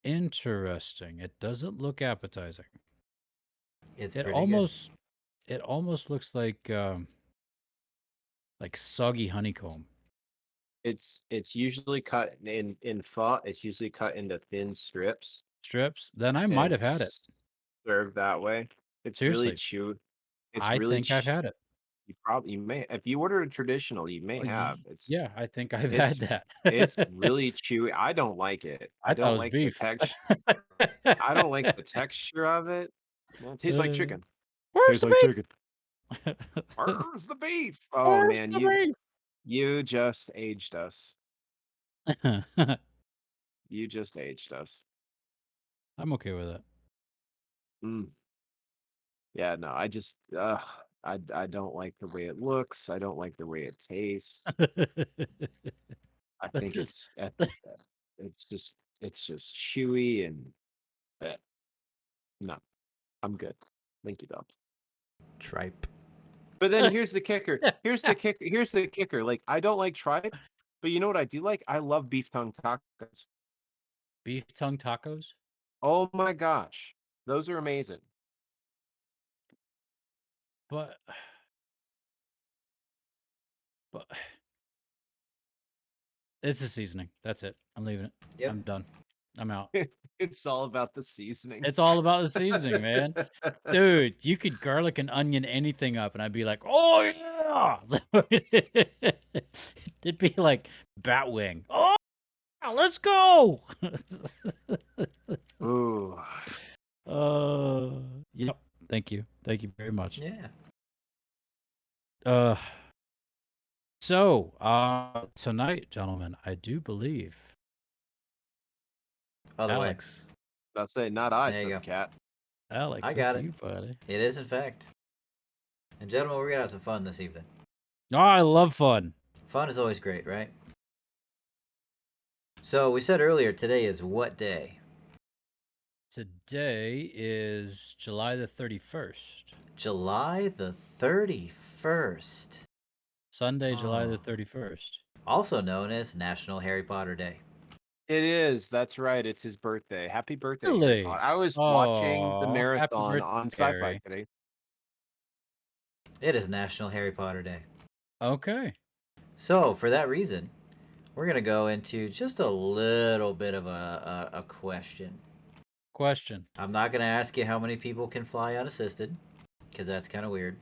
Interesting. It doesn't look appetizing. It's It pretty good. almost looks like soggy honeycomb. It's usually cut in pho. It's usually cut into thin strips Strips. Then I might and have had it. served that way. It's really Seriously, chewy. It's I really think I've had it. you may if you order a traditional, you may Oh, have. yeah, I think I've had It's that. it's really chewy. I don't like it. I thought it was beef. I don't like the texture of it. It tastes like chicken. Where's Tastes the like chicken. beef? Where's the beef? Oh Where's man, the beef? you just aged us. You just aged us. I'm okay with it. Mm. Yeah, no, I don't like the way it looks. I don't like the way it tastes. I think it's just chewy and eh, no, I'm good. Thank you, though. Tripe. But then here's the kicker. Here's the kicker. Like I don't like tripe, but you know what I do like? I love beef tongue tacos. Beef tongue tacos? Oh my gosh, those are amazing. But but it's a seasoning. That's it. I'm leaving it. Yep. I'm done. I'm out. It's all about the seasoning. It's all about the seasoning, man. Dude, you could garlic and onion anything up, and I'd be like, "Oh yeah!" It'd be like Batwing. Oh, let's go! Ooh. Yep. Thank you very much. Yeah. Uh, tonight, gentlemen, I do believe Other way. Alex. That's it. Not I, There you said go. the cat. Alex, I it's got it. you, buddy. It is, in fact. And gentlemen, we're gonna have some fun this evening. Oh, I love fun. Fun is always great, right? So we said earlier, today is what day? Today is July the 31st. July the 31st. Sunday, July the Oh. 31st. Also known as National Harry Potter Day. It is. That's right. It's his birthday. Happy birthday, Harry Really? Potter. I was watching the Oh, happy marathon birthday, on Sci-Fi Harry. today. It is National Harry Potter Day. Okay. So, for that reason, we're going to go into just a little bit of a question. Question. I'm not going to ask you how many people can fly unassisted, because that's kind of weird.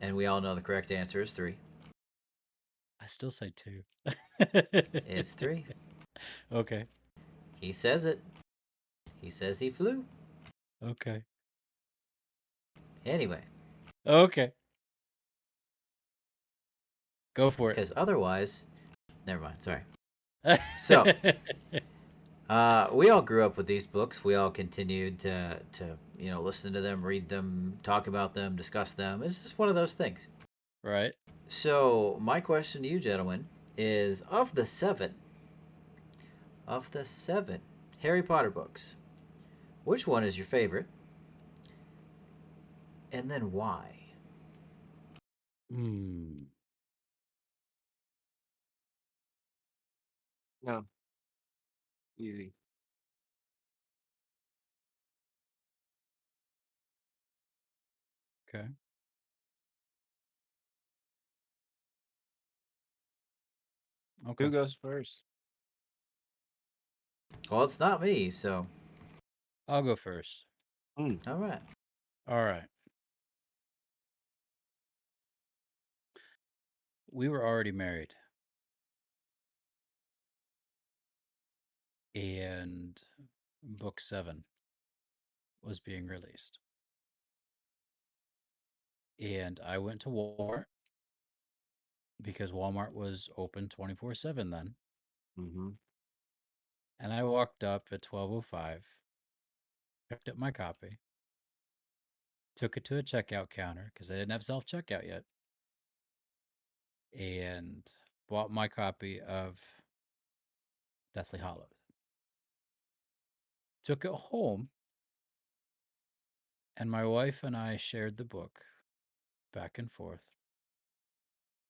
And we all know the correct answer is 3. I still say 2. It's 3. Okay. He says it. He says he flew. Okay. Anyway, Okay. Go for it. because otherwise, never mind. Sorry. So, we all grew up with these books. We all continued to listen to them, read them, talk about them, discuss them. It's just one of those things. Right. So, my question to you, gentlemen, is of the seven Harry Potter books, which one is your favorite, and then why? Hmm. No, easy. Okay. Okay. Who goes first? Well, it's not me, so I'll go first. Hmm. all right. All right. We were already married, and book 7 was being released. And I went to Walmart because Walmart was open 24/7 then. Mm-hmm. And I walked up at 12:05, picked up my copy, took it to a checkout counter because they didn't have self checkout yet, and bought my copy of Deathly Hollows. Took it home, and my wife and I shared the book back and forth,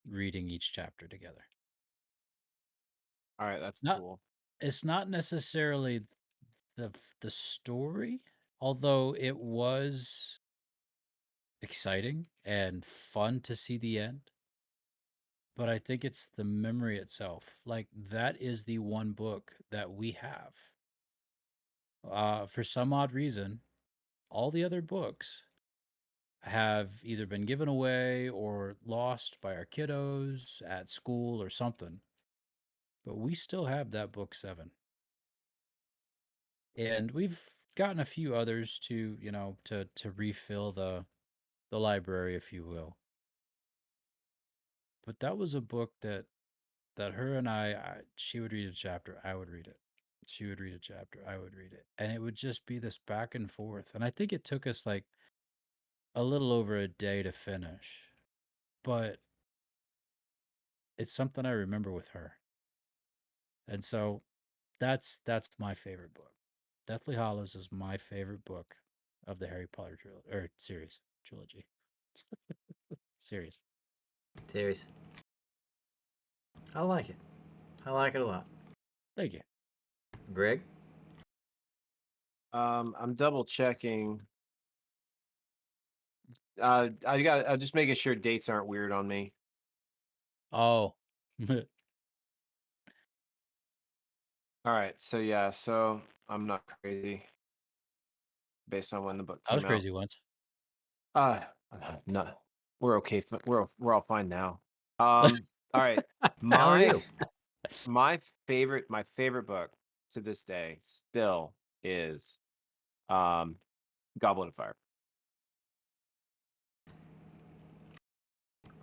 reading each chapter together. All right, It's that's not cool. it's not necessarily the story, although it was exciting and fun to see the end. But I think it's the memory itself. Like that is the one book that we have. For some odd reason, all the other books have either been given away or lost by our kiddos at school or something. But we still have that book 7. And we've gotten a few others to, to refill the library, if you will. But that was a book that her and she would read a chapter, I would read it. She would read a chapter, I would read it. And it would just be this back and forth. And I think it took us like a little over a day to finish. But it's something I remember with her. And so that's my favorite book. Deathly Hollows is my favorite book of the Harry Potter trilogy. Series. Series. I like it. I like it a lot. Thank you. Greg? I'm double checking. I'm just making sure dates aren't weird on me. Oh, All right, so yeah, so I'm not crazy based on when the book I was came out. crazy once. Uh, no, we're okay. We're all fine now. All right, How are my you? my favorite book to this day still is um Goblet of Fire.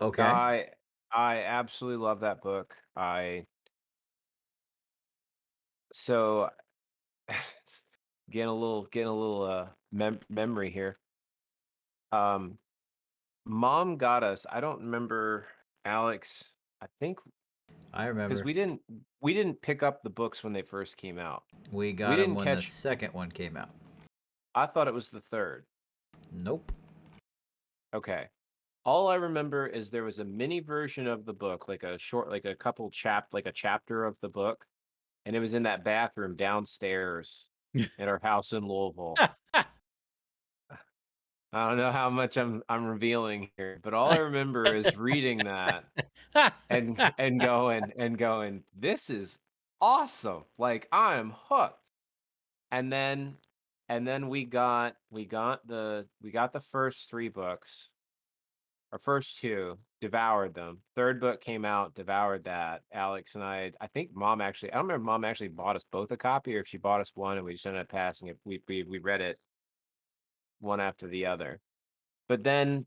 Okay. I absolutely love that book. So getting a little memory here. Um, Mom got us. I don't remember Alex. I think I because remember. we didn't pick up the books when they first came out. We We got him didn't when the catch. second one came out. I thought it was the third. Nope. Okay. All I remember is there was a mini version of the book, like a couple like a chapter of the book, and it was in that bathroom downstairs at our house in Louisville. I don't know how much I'm revealing here, but all I remember is reading that and going, this is awesome. Like I'm hooked. And then we got the first 3 books, or first 2, devoured them. Third book came out, devoured that. Alex and I think I don't remember if mom actually bought us both a copy or if she bought us one and we just ended up passing it. We read it one after the other. But then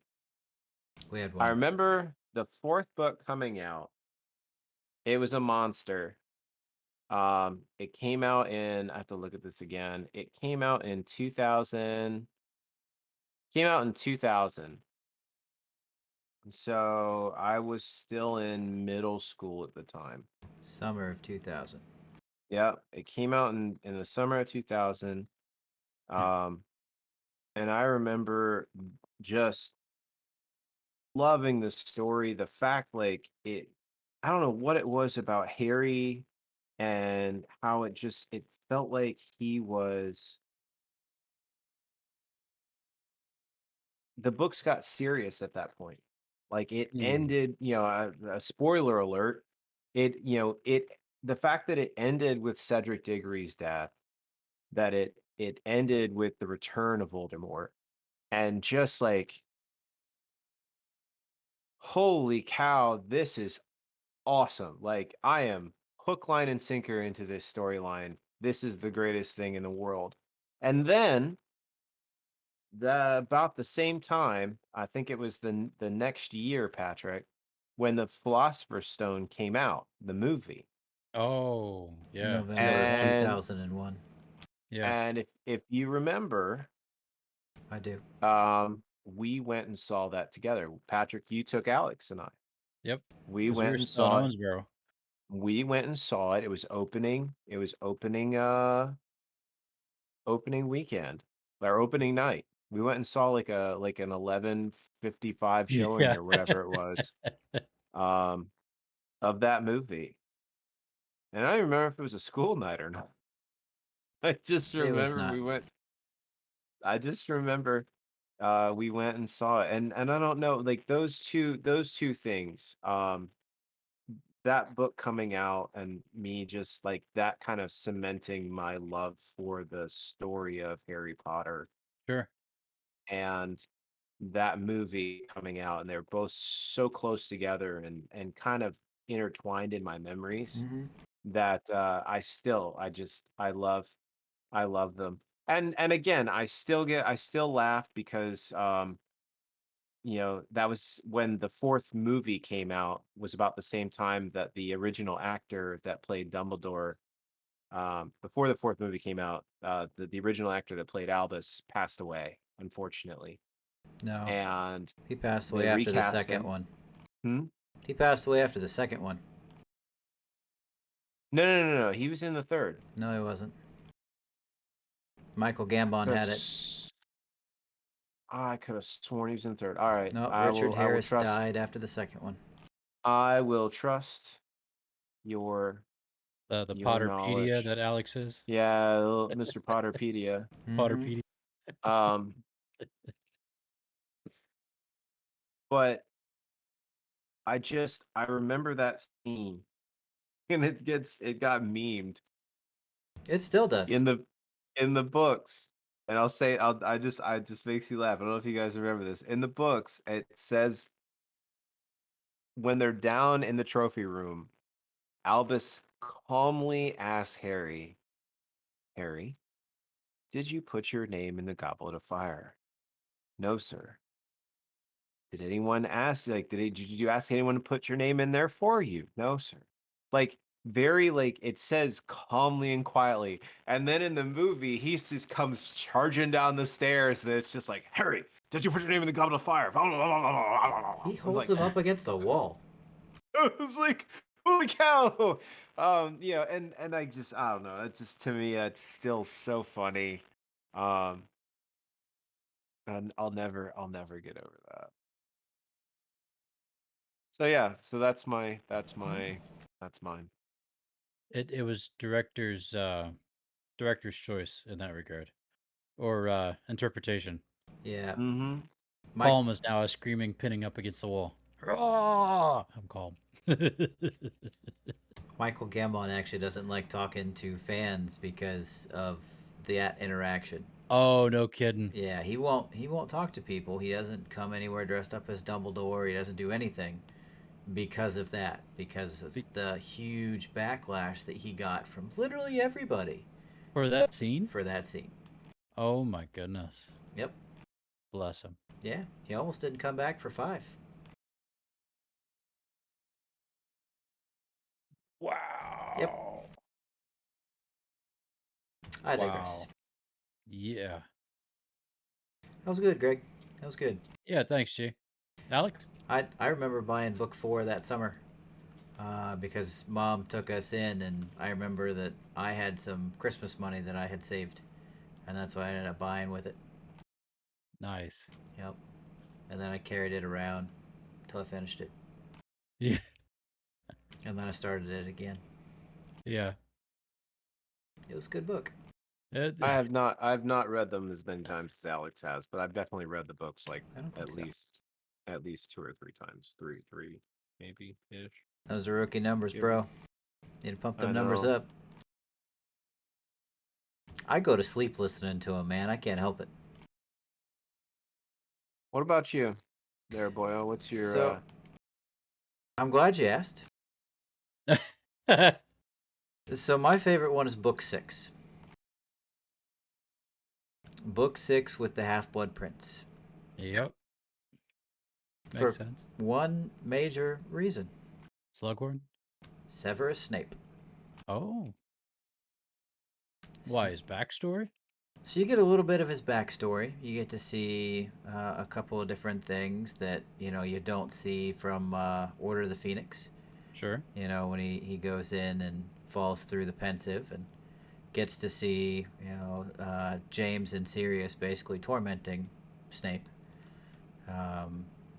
We had I one. remember the fourth book coming out. It was a monster. It came out in, I have to look at this again. It came out in 2000. Came out in 2000. So I was still in middle school at the time. Summer of 2000. Yeah, it came out in the summer of 2000. Um, and I remember just loving the story. The fact, like, I don't know what it was about Harry and how it felt like he was, the books got serious at that point. Like it Mm. ended, a spoiler alert. The fact that it ended with Cedric Diggory's death, that it ended with the return of Voldemort, and just like, holy cow, this is awesome. Like I am hook, line, and sinker into this storyline. This is the greatest thing in the world. And then about the same time, I think it was the next year, Patrick, when the Philosopher's Stone came out, the movie. Oh, yeah. November of 2002. And 2001. Yeah. and if you remember, I do. we went and saw that together. Patrick, you took Alex and I. Yep. We Because we went were and still in saw it. Owensboro. We went and saw it. It was opening weekend, our opening night. We went and saw like an 11:55 showing Yeah. or whatever it was, um, of that movie. And I don't remember if it was a school night or not. I just It was remember not. I just remember we went and saw it. And I don't know, like those two things, that book coming out and me just like that kind of cementing my love for the story of Harry Potter, Sure. and that movie coming out, and they're both so close together and kind of intertwined in my memories, Mm-hmm. that I love them. And again, I still laugh because that was when the fourth movie came out, was about the same time that the original actor that played Dumbledore, before the fourth movie came out, the original actor that played Albus passed away, unfortunately. No. And He passed they away after the recast second him. one. Hmm? He passed away after the second one. No, no, no, no. He was in the third. No, he wasn't. Michael Gambon Could've had it. s- I could have sworn he was in third. All right, No, I Richard will. I will Harris trust. died after the second one. I will trust your The your Potterpedia knowledge. that Alex is. Yeah, little Mr. Potterpedia. Mm-hmm. Potterpedia. Um, but I remember that scene, and it got memed It still does. in the books. And I'll say, I just makes you laugh. I don't know if you guys remember this. In the books, it says when they're down in the trophy room, Albus calmly asks Harry, "Harry, did you put your name in the goblet of fire?" "No, sir." "Did anyone ask, like, did you ask anyone to put your name in there for you?" "No, sir." Like, very, like, it says calmly and quietly. And then in the movie, he just comes charging down the stairs, that it's just like, "Harry, did you put your name in the goblet of fire?" He It's holds like, him up against the wall. it was like, holy cow. And I don't know. It's just, to me, it's still so funny. Um, and I'll never get over that. So yeah, so that's mine. It was director's choice in that regard, or interpretation. Yeah. Mm-hmm. Mike Calm is now a screaming, pinning up against the wall. "Ah!" I'm calm. Michael Gambon actually doesn't like talking to fans because of that interaction. Oh, no kidding. Yeah, he won't talk to people. He doesn't come anywhere dressed up as Dumbledore. He doesn't do anything because of that. Because of Be- the huge backlash that he got from literally everybody For that scene? for that scene. Oh my goodness. Yep. Bless him. Yeah, he almost didn't come back for 5. Yep, Wow. I digress. Wow. Yeah. That was good, Greg. That was good. Yeah, thanks, G. Alex? I remember buying book 4 that summer because Mom took us in, and I remember that I had some Christmas money that I had saved, and that's what I ended up buying with it. Nice. Yep. And then I carried it around until I finished it, Yeah. and then I started it again. Yeah. It was a good book. It- I've not read them as many times as Alex has, but I've definitely read the books like I don't think at so. least 2 or 3 times. Three maybe ish. Those are rookie numbers, Yeah. bro. Need to pump them I numbers know. up. I go to sleep listening to them, man. I can't help it. What about you there, Boyo? What's your So I'm glad you asked. So my favorite one is book 6. Book 6 with the Half-Blood Prince. Yep. For Makes sense. one major reason. Slughorn? Severus Snape. Oh. Why, his backstory? So you get a little bit of his backstory. You get to see a couple of different things that you don't see from Order of the Phoenix. Sure. When he goes in and falls through the pensive and gets to see James and Sirius basically tormenting Snape,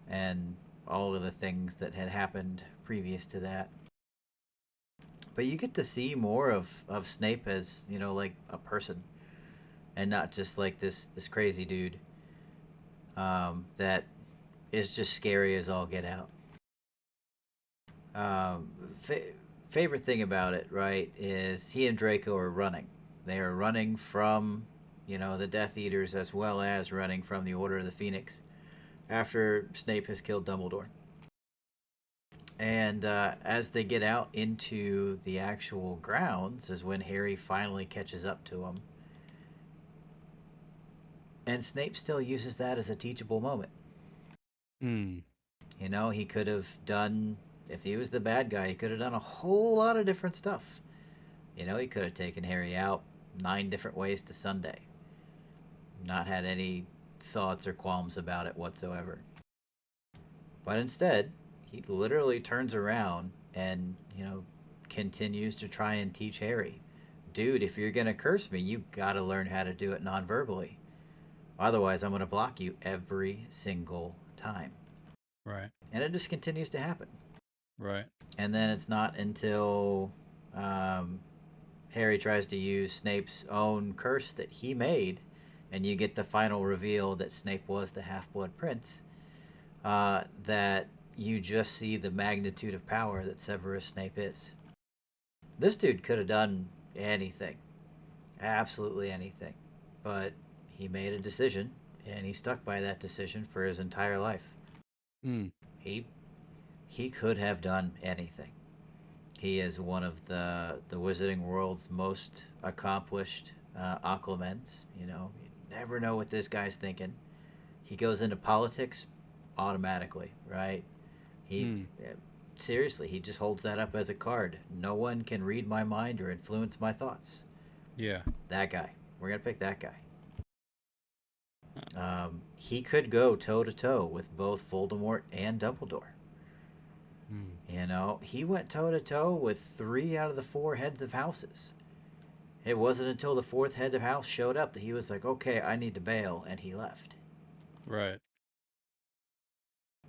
and all of the things that had happened previous to that. But you get to see more of Snape as like a person, and not just like this crazy dude that is just scary as all get out. Um, favorite thing about it, right, is he and Draco are running. They are running from, the Death Eaters, as well as running from the Order of the Phoenix after Snape has killed Dumbledore. And as they get out into the actual grounds is when Harry finally catches up to him. And Snape still uses that as a teachable moment. Hmm. He could have done, if he was the bad guy, he could have done a whole lot of different stuff. He could have taken Harry out 9 different ways to Sunday. Not had any thoughts or qualms about it whatsoever. But instead, he literally turns around and, continues to try and teach Harry. Dude, if you're going to curse me, you got to learn how to do it non-verbally. Otherwise, I'm going to block you every single time. Right. And it just continues to happen. Right. And then it's not until Harry tries to use Snape's own curse that he made, and you get the final reveal that Snape was the Half-Blood Prince, that you just see the magnitude of power that Severus Snape is. This dude could have done anything. Absolutely anything. But he made a decision, and he stuck by that decision for his entire life. Hmm. He could have done anything. He is one of the Wizarding world's most accomplished Aquamens. You never know what this guy's thinking. He goes into politics automatically, right? Hmm. Seriously, he just holds that up as a card. No one can read my mind or influence my thoughts. Yeah. That guy. We're gonna pick that guy. He could go toe to toe with both Voldemort and Dumbledore. Hmm. He went toe to toe with 3 out of the 4 heads of houses. It wasn't until the 4th head of house showed up that he was like, okay, I need to bail, and he left. Right.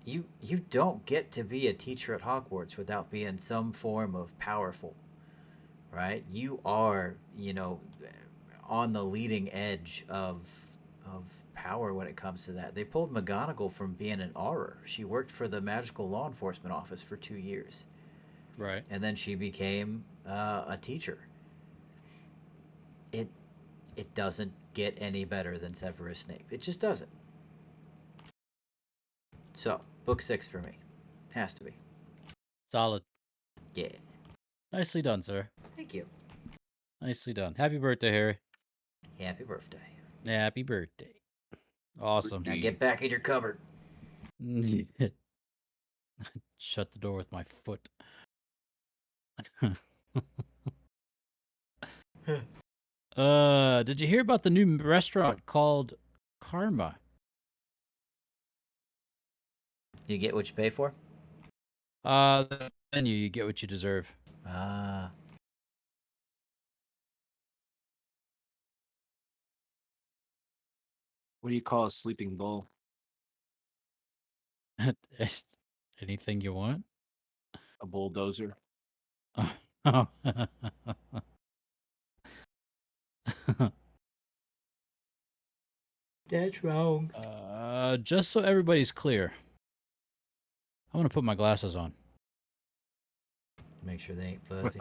You don't get to be a teacher at Hogwarts without being some form of powerful, right? You are, on the leading edge of power when it comes to that. They pulled McGonagall from being an Auror. She worked for the Magical Law Enforcement Office for 2 years. Right. And then she became a teacher. It doesn't get any better than Severus Snape. It just doesn't. So, book 6 for me. Has to be. Solid. Yeah. Nicely done, sir. Thank you. Nicely done. Happy birthday, Harry. Happy birthday. Happy birthday. Awesome. Now get back in your cupboard. Shut the door with my foot. Did you hear about the new restaurant called Karma? You get what you pay for? The menu, you get what you deserve. Ah. What do you call a sleeping bull? Anything you want? A bulldozer. Oh. That's wrong. Just so everybody's clear, I'm gonna put my glasses on. Make sure they ain't fuzzy.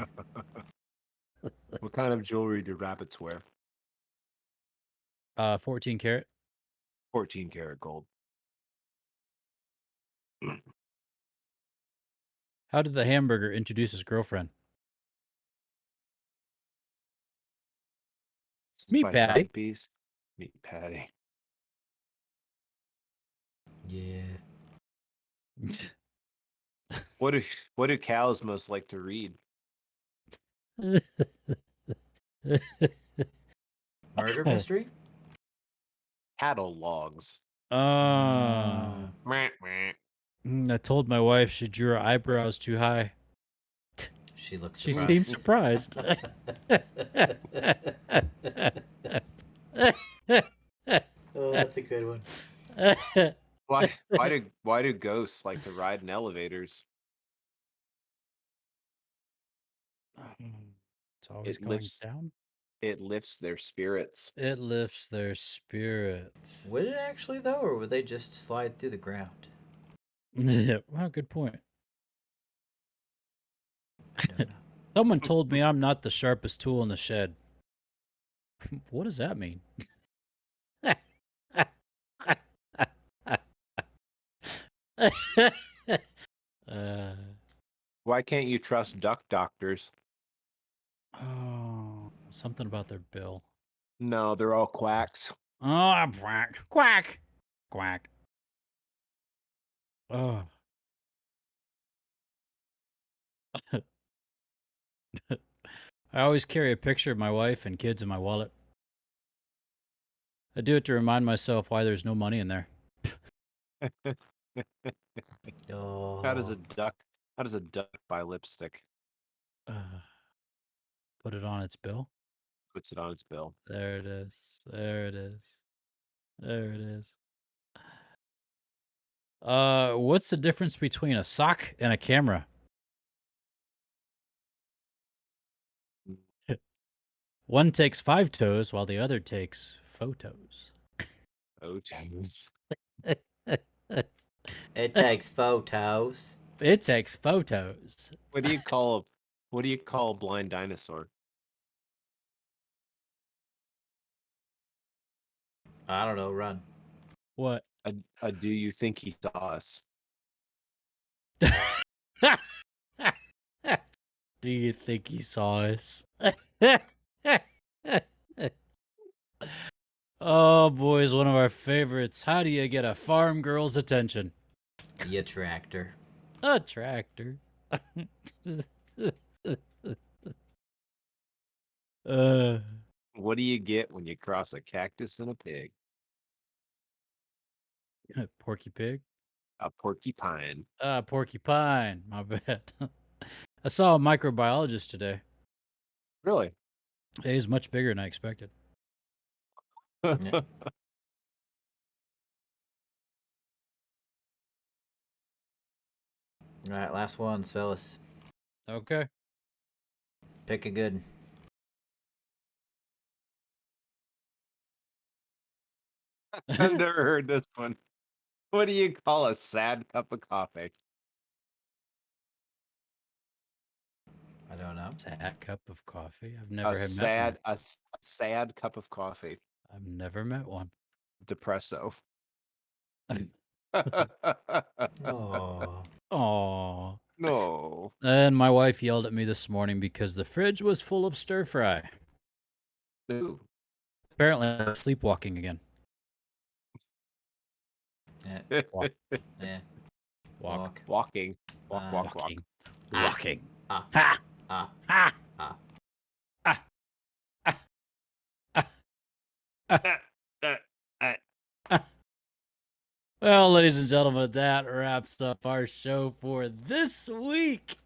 What kind of jewelry do rabbits wear? 14 karat. 14 karat gold. How did the hamburger introduce his girlfriend? This is Meat my patty. side piece. Meat patty. Yeah. What do cows most like to read? Murder mystery? Cattle logs. I Meh, meh. told my wife she drew her eyebrows too high. She looks She surprised. seemed surprised. Oh, that's a good one. Why do ghosts like to ride in elevators? It's always It going lifts down. it lifts their spirits. It lifts their spirit. Would it actually, though, or would they just slide through the ground? Yeah, well, good point. I don't know. Someone told me I'm not the sharpest tool in the shed. What does that mean? Why can't you trust duck doctors? Oh, something about their bill. No, they're all quacks. Oh, quack, quack, quack. Oh. I always carry a picture of my wife and kids in my wallet. I do it to remind myself why there's no money in there. Oh. How does a duck buy lipstick? Put it on its bill. Puts it on its bill. There it is. There it is. There it is. What's the difference between a sock and a camera? One takes 5 toes while the other takes photos. Photos. It takes photos. It takes photos. What do you call a blind dinosaur? I don't know. Run. What? A do you think he saw us? Do you think he saw us? Oh, boys, one of our favorites. How do you get a farm girl's attention? You tractor. A tractor. What do you get when you cross a cactus and a pig? Porky pig. A porcupine. Porcupine. My bad. I saw a microbiologist today. Really? He's much bigger than I expected. Yeah. All right, last ones, fellas. Okay. Pick a good one. I've never heard this one. What do you call a sad cup of coffee? I don't know. Sad cup of coffee. I've never met one. A sad cup of coffee. I've never met one. Depresso. Oh. Aw. No. And my wife yelled at me this morning because the fridge was full of stir fry. Ooh. Apparently, I'm sleepwalking again. Yeah. Walk. Yeah. Walk. Walking. Walk, walk, walk. Walking. Walking. Ah. Ha! Ah. Ha! Ah. Ah! Ah! Ah! Uh, uh, Ah! Well, ladies and gentlemen, that wraps up our show for this week.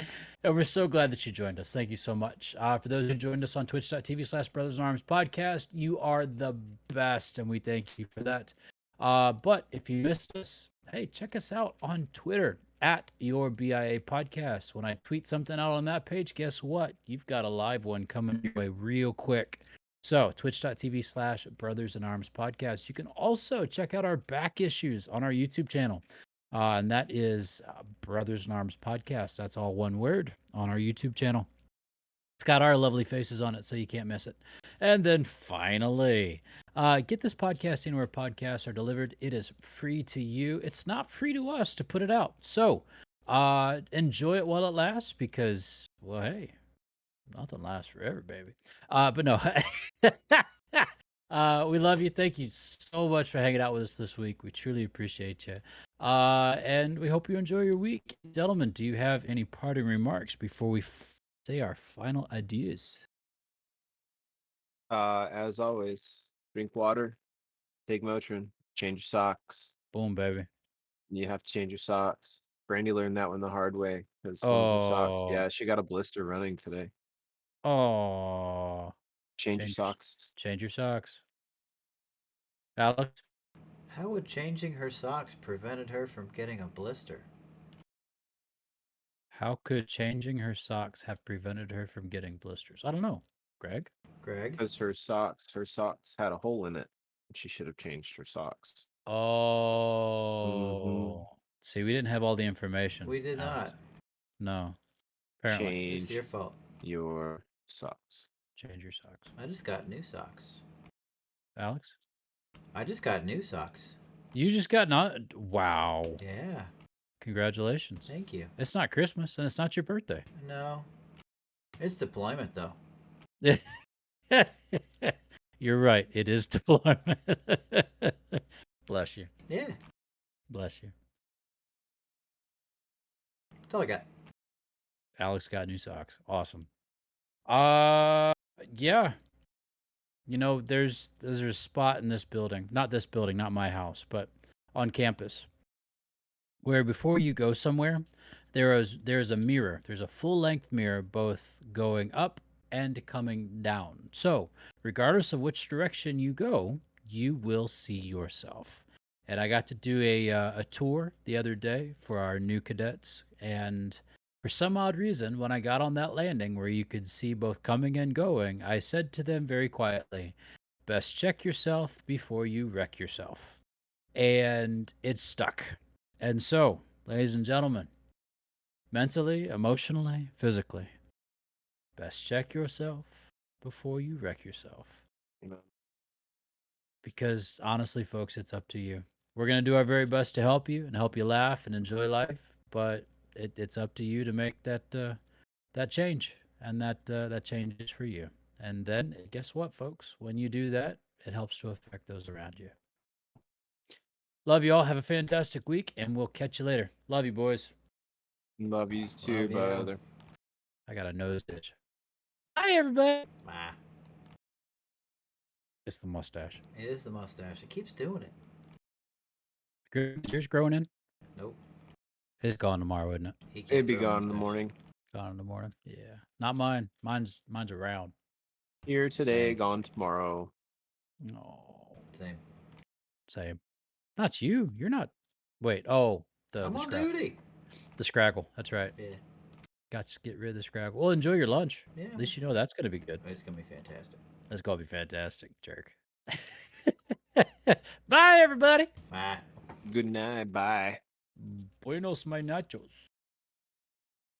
And we're so glad that you joined us. Thank you so much. For those who joined us on twitch.tv/brothersinarmspodcast, you are the best, and we thank you for that. But if you missed us, hey, check us out on Twitter at YourBIA Podcast. When I tweet something out on that page, guess what? You've got a live one coming your way real quick. So, twitch.tv/brothersinarmspodcast. You can also check out our back issues on our YouTube channel. And that is Brothers in Arms Podcast. That's all one word on our YouTube channel. It's got our lovely faces on it, so you can't miss it. And then finally, get this podcast anywhere podcasts are delivered. It is free to you. It's not free to us to put it out. So enjoy it while it lasts because, well, hey, nothing lasts forever, baby. But no, we love you. Thank you so much for hanging out with us this week. We truly appreciate you. And we hope you enjoy your week. Gentlemen, do you have any parting remarks before we say our final ideas? as always, drink water, take Motrin, change your socks. Boom, baby. You have to change your socks. Brandy learned that one the hard way because one of her socks, Oh, yeah, she got a blister running today. oh. Change your socks. Change your socks. Alex? How would changing her socks prevented her from getting a blister? How could changing her socks have prevented her from getting blisters? I don't know. Greg? Greg? Because her socks had a hole in it. She should have changed her socks. Oh. See, we didn't have all the information. We did Alex. not. No. Apparently. Change It's your fault. your socks. Change your socks. I just got new socks. Alex? I just got new socks. You just got not. Wow. Yeah. Congratulations. Thank you. It's not Christmas and it's not your birthday. No. It's deployment though. You're right. It is deployment. Bless you. Yeah. Bless you. That's all I got. Alex got new socks. Awesome. Yeah. You know, there's a spot in this building, not my house, but on campus, where before you go somewhere, there's a mirror. There's a full-length mirror both going up and coming down. So, regardless of which direction you go, you will see yourself. And I got to do a tour the other day for our new cadets, and for some odd reason, when I got on that landing where you could see both coming and going, I said to them very quietly, "Best check yourself before you wreck yourself." And it stuck. And so, ladies and gentlemen, mentally, emotionally, physically, best check yourself before you wreck yourself. Because honestly, folks, it's up to you. We're going to do our very best to help you and help you laugh and enjoy life, but it's up to you to make that change, and that change is for you. And then guess what, folks? When you do that, it helps to affect those around you. Love you all. Have a fantastic week, and we'll catch you later. Love you, boys. Love you too, Love you. brother. I got a nose itch. Hi, everybody. Ah. It's the mustache. It is the mustache. It keeps doing it. Is yours growing in? Nope. It's gone tomorrow, isn't it? He can't It'd be grow a gone in the mustache. morning. Gone in the morning. Yeah. Not mine. Mine's around. Here today, Same. gone tomorrow. No. Same. Not you. You're not. Wait. Oh, I'm the on Scraggle. duty. The Scraggle. That's right. Yeah. Got to get rid of the Scraggle. Well, enjoy your lunch. Yeah. At least you know that's gonna be good. It's gonna be fantastic. That's gonna be fantastic, jerk. Bye, everybody. Bye. Good night. Bye. Buenos my nachos.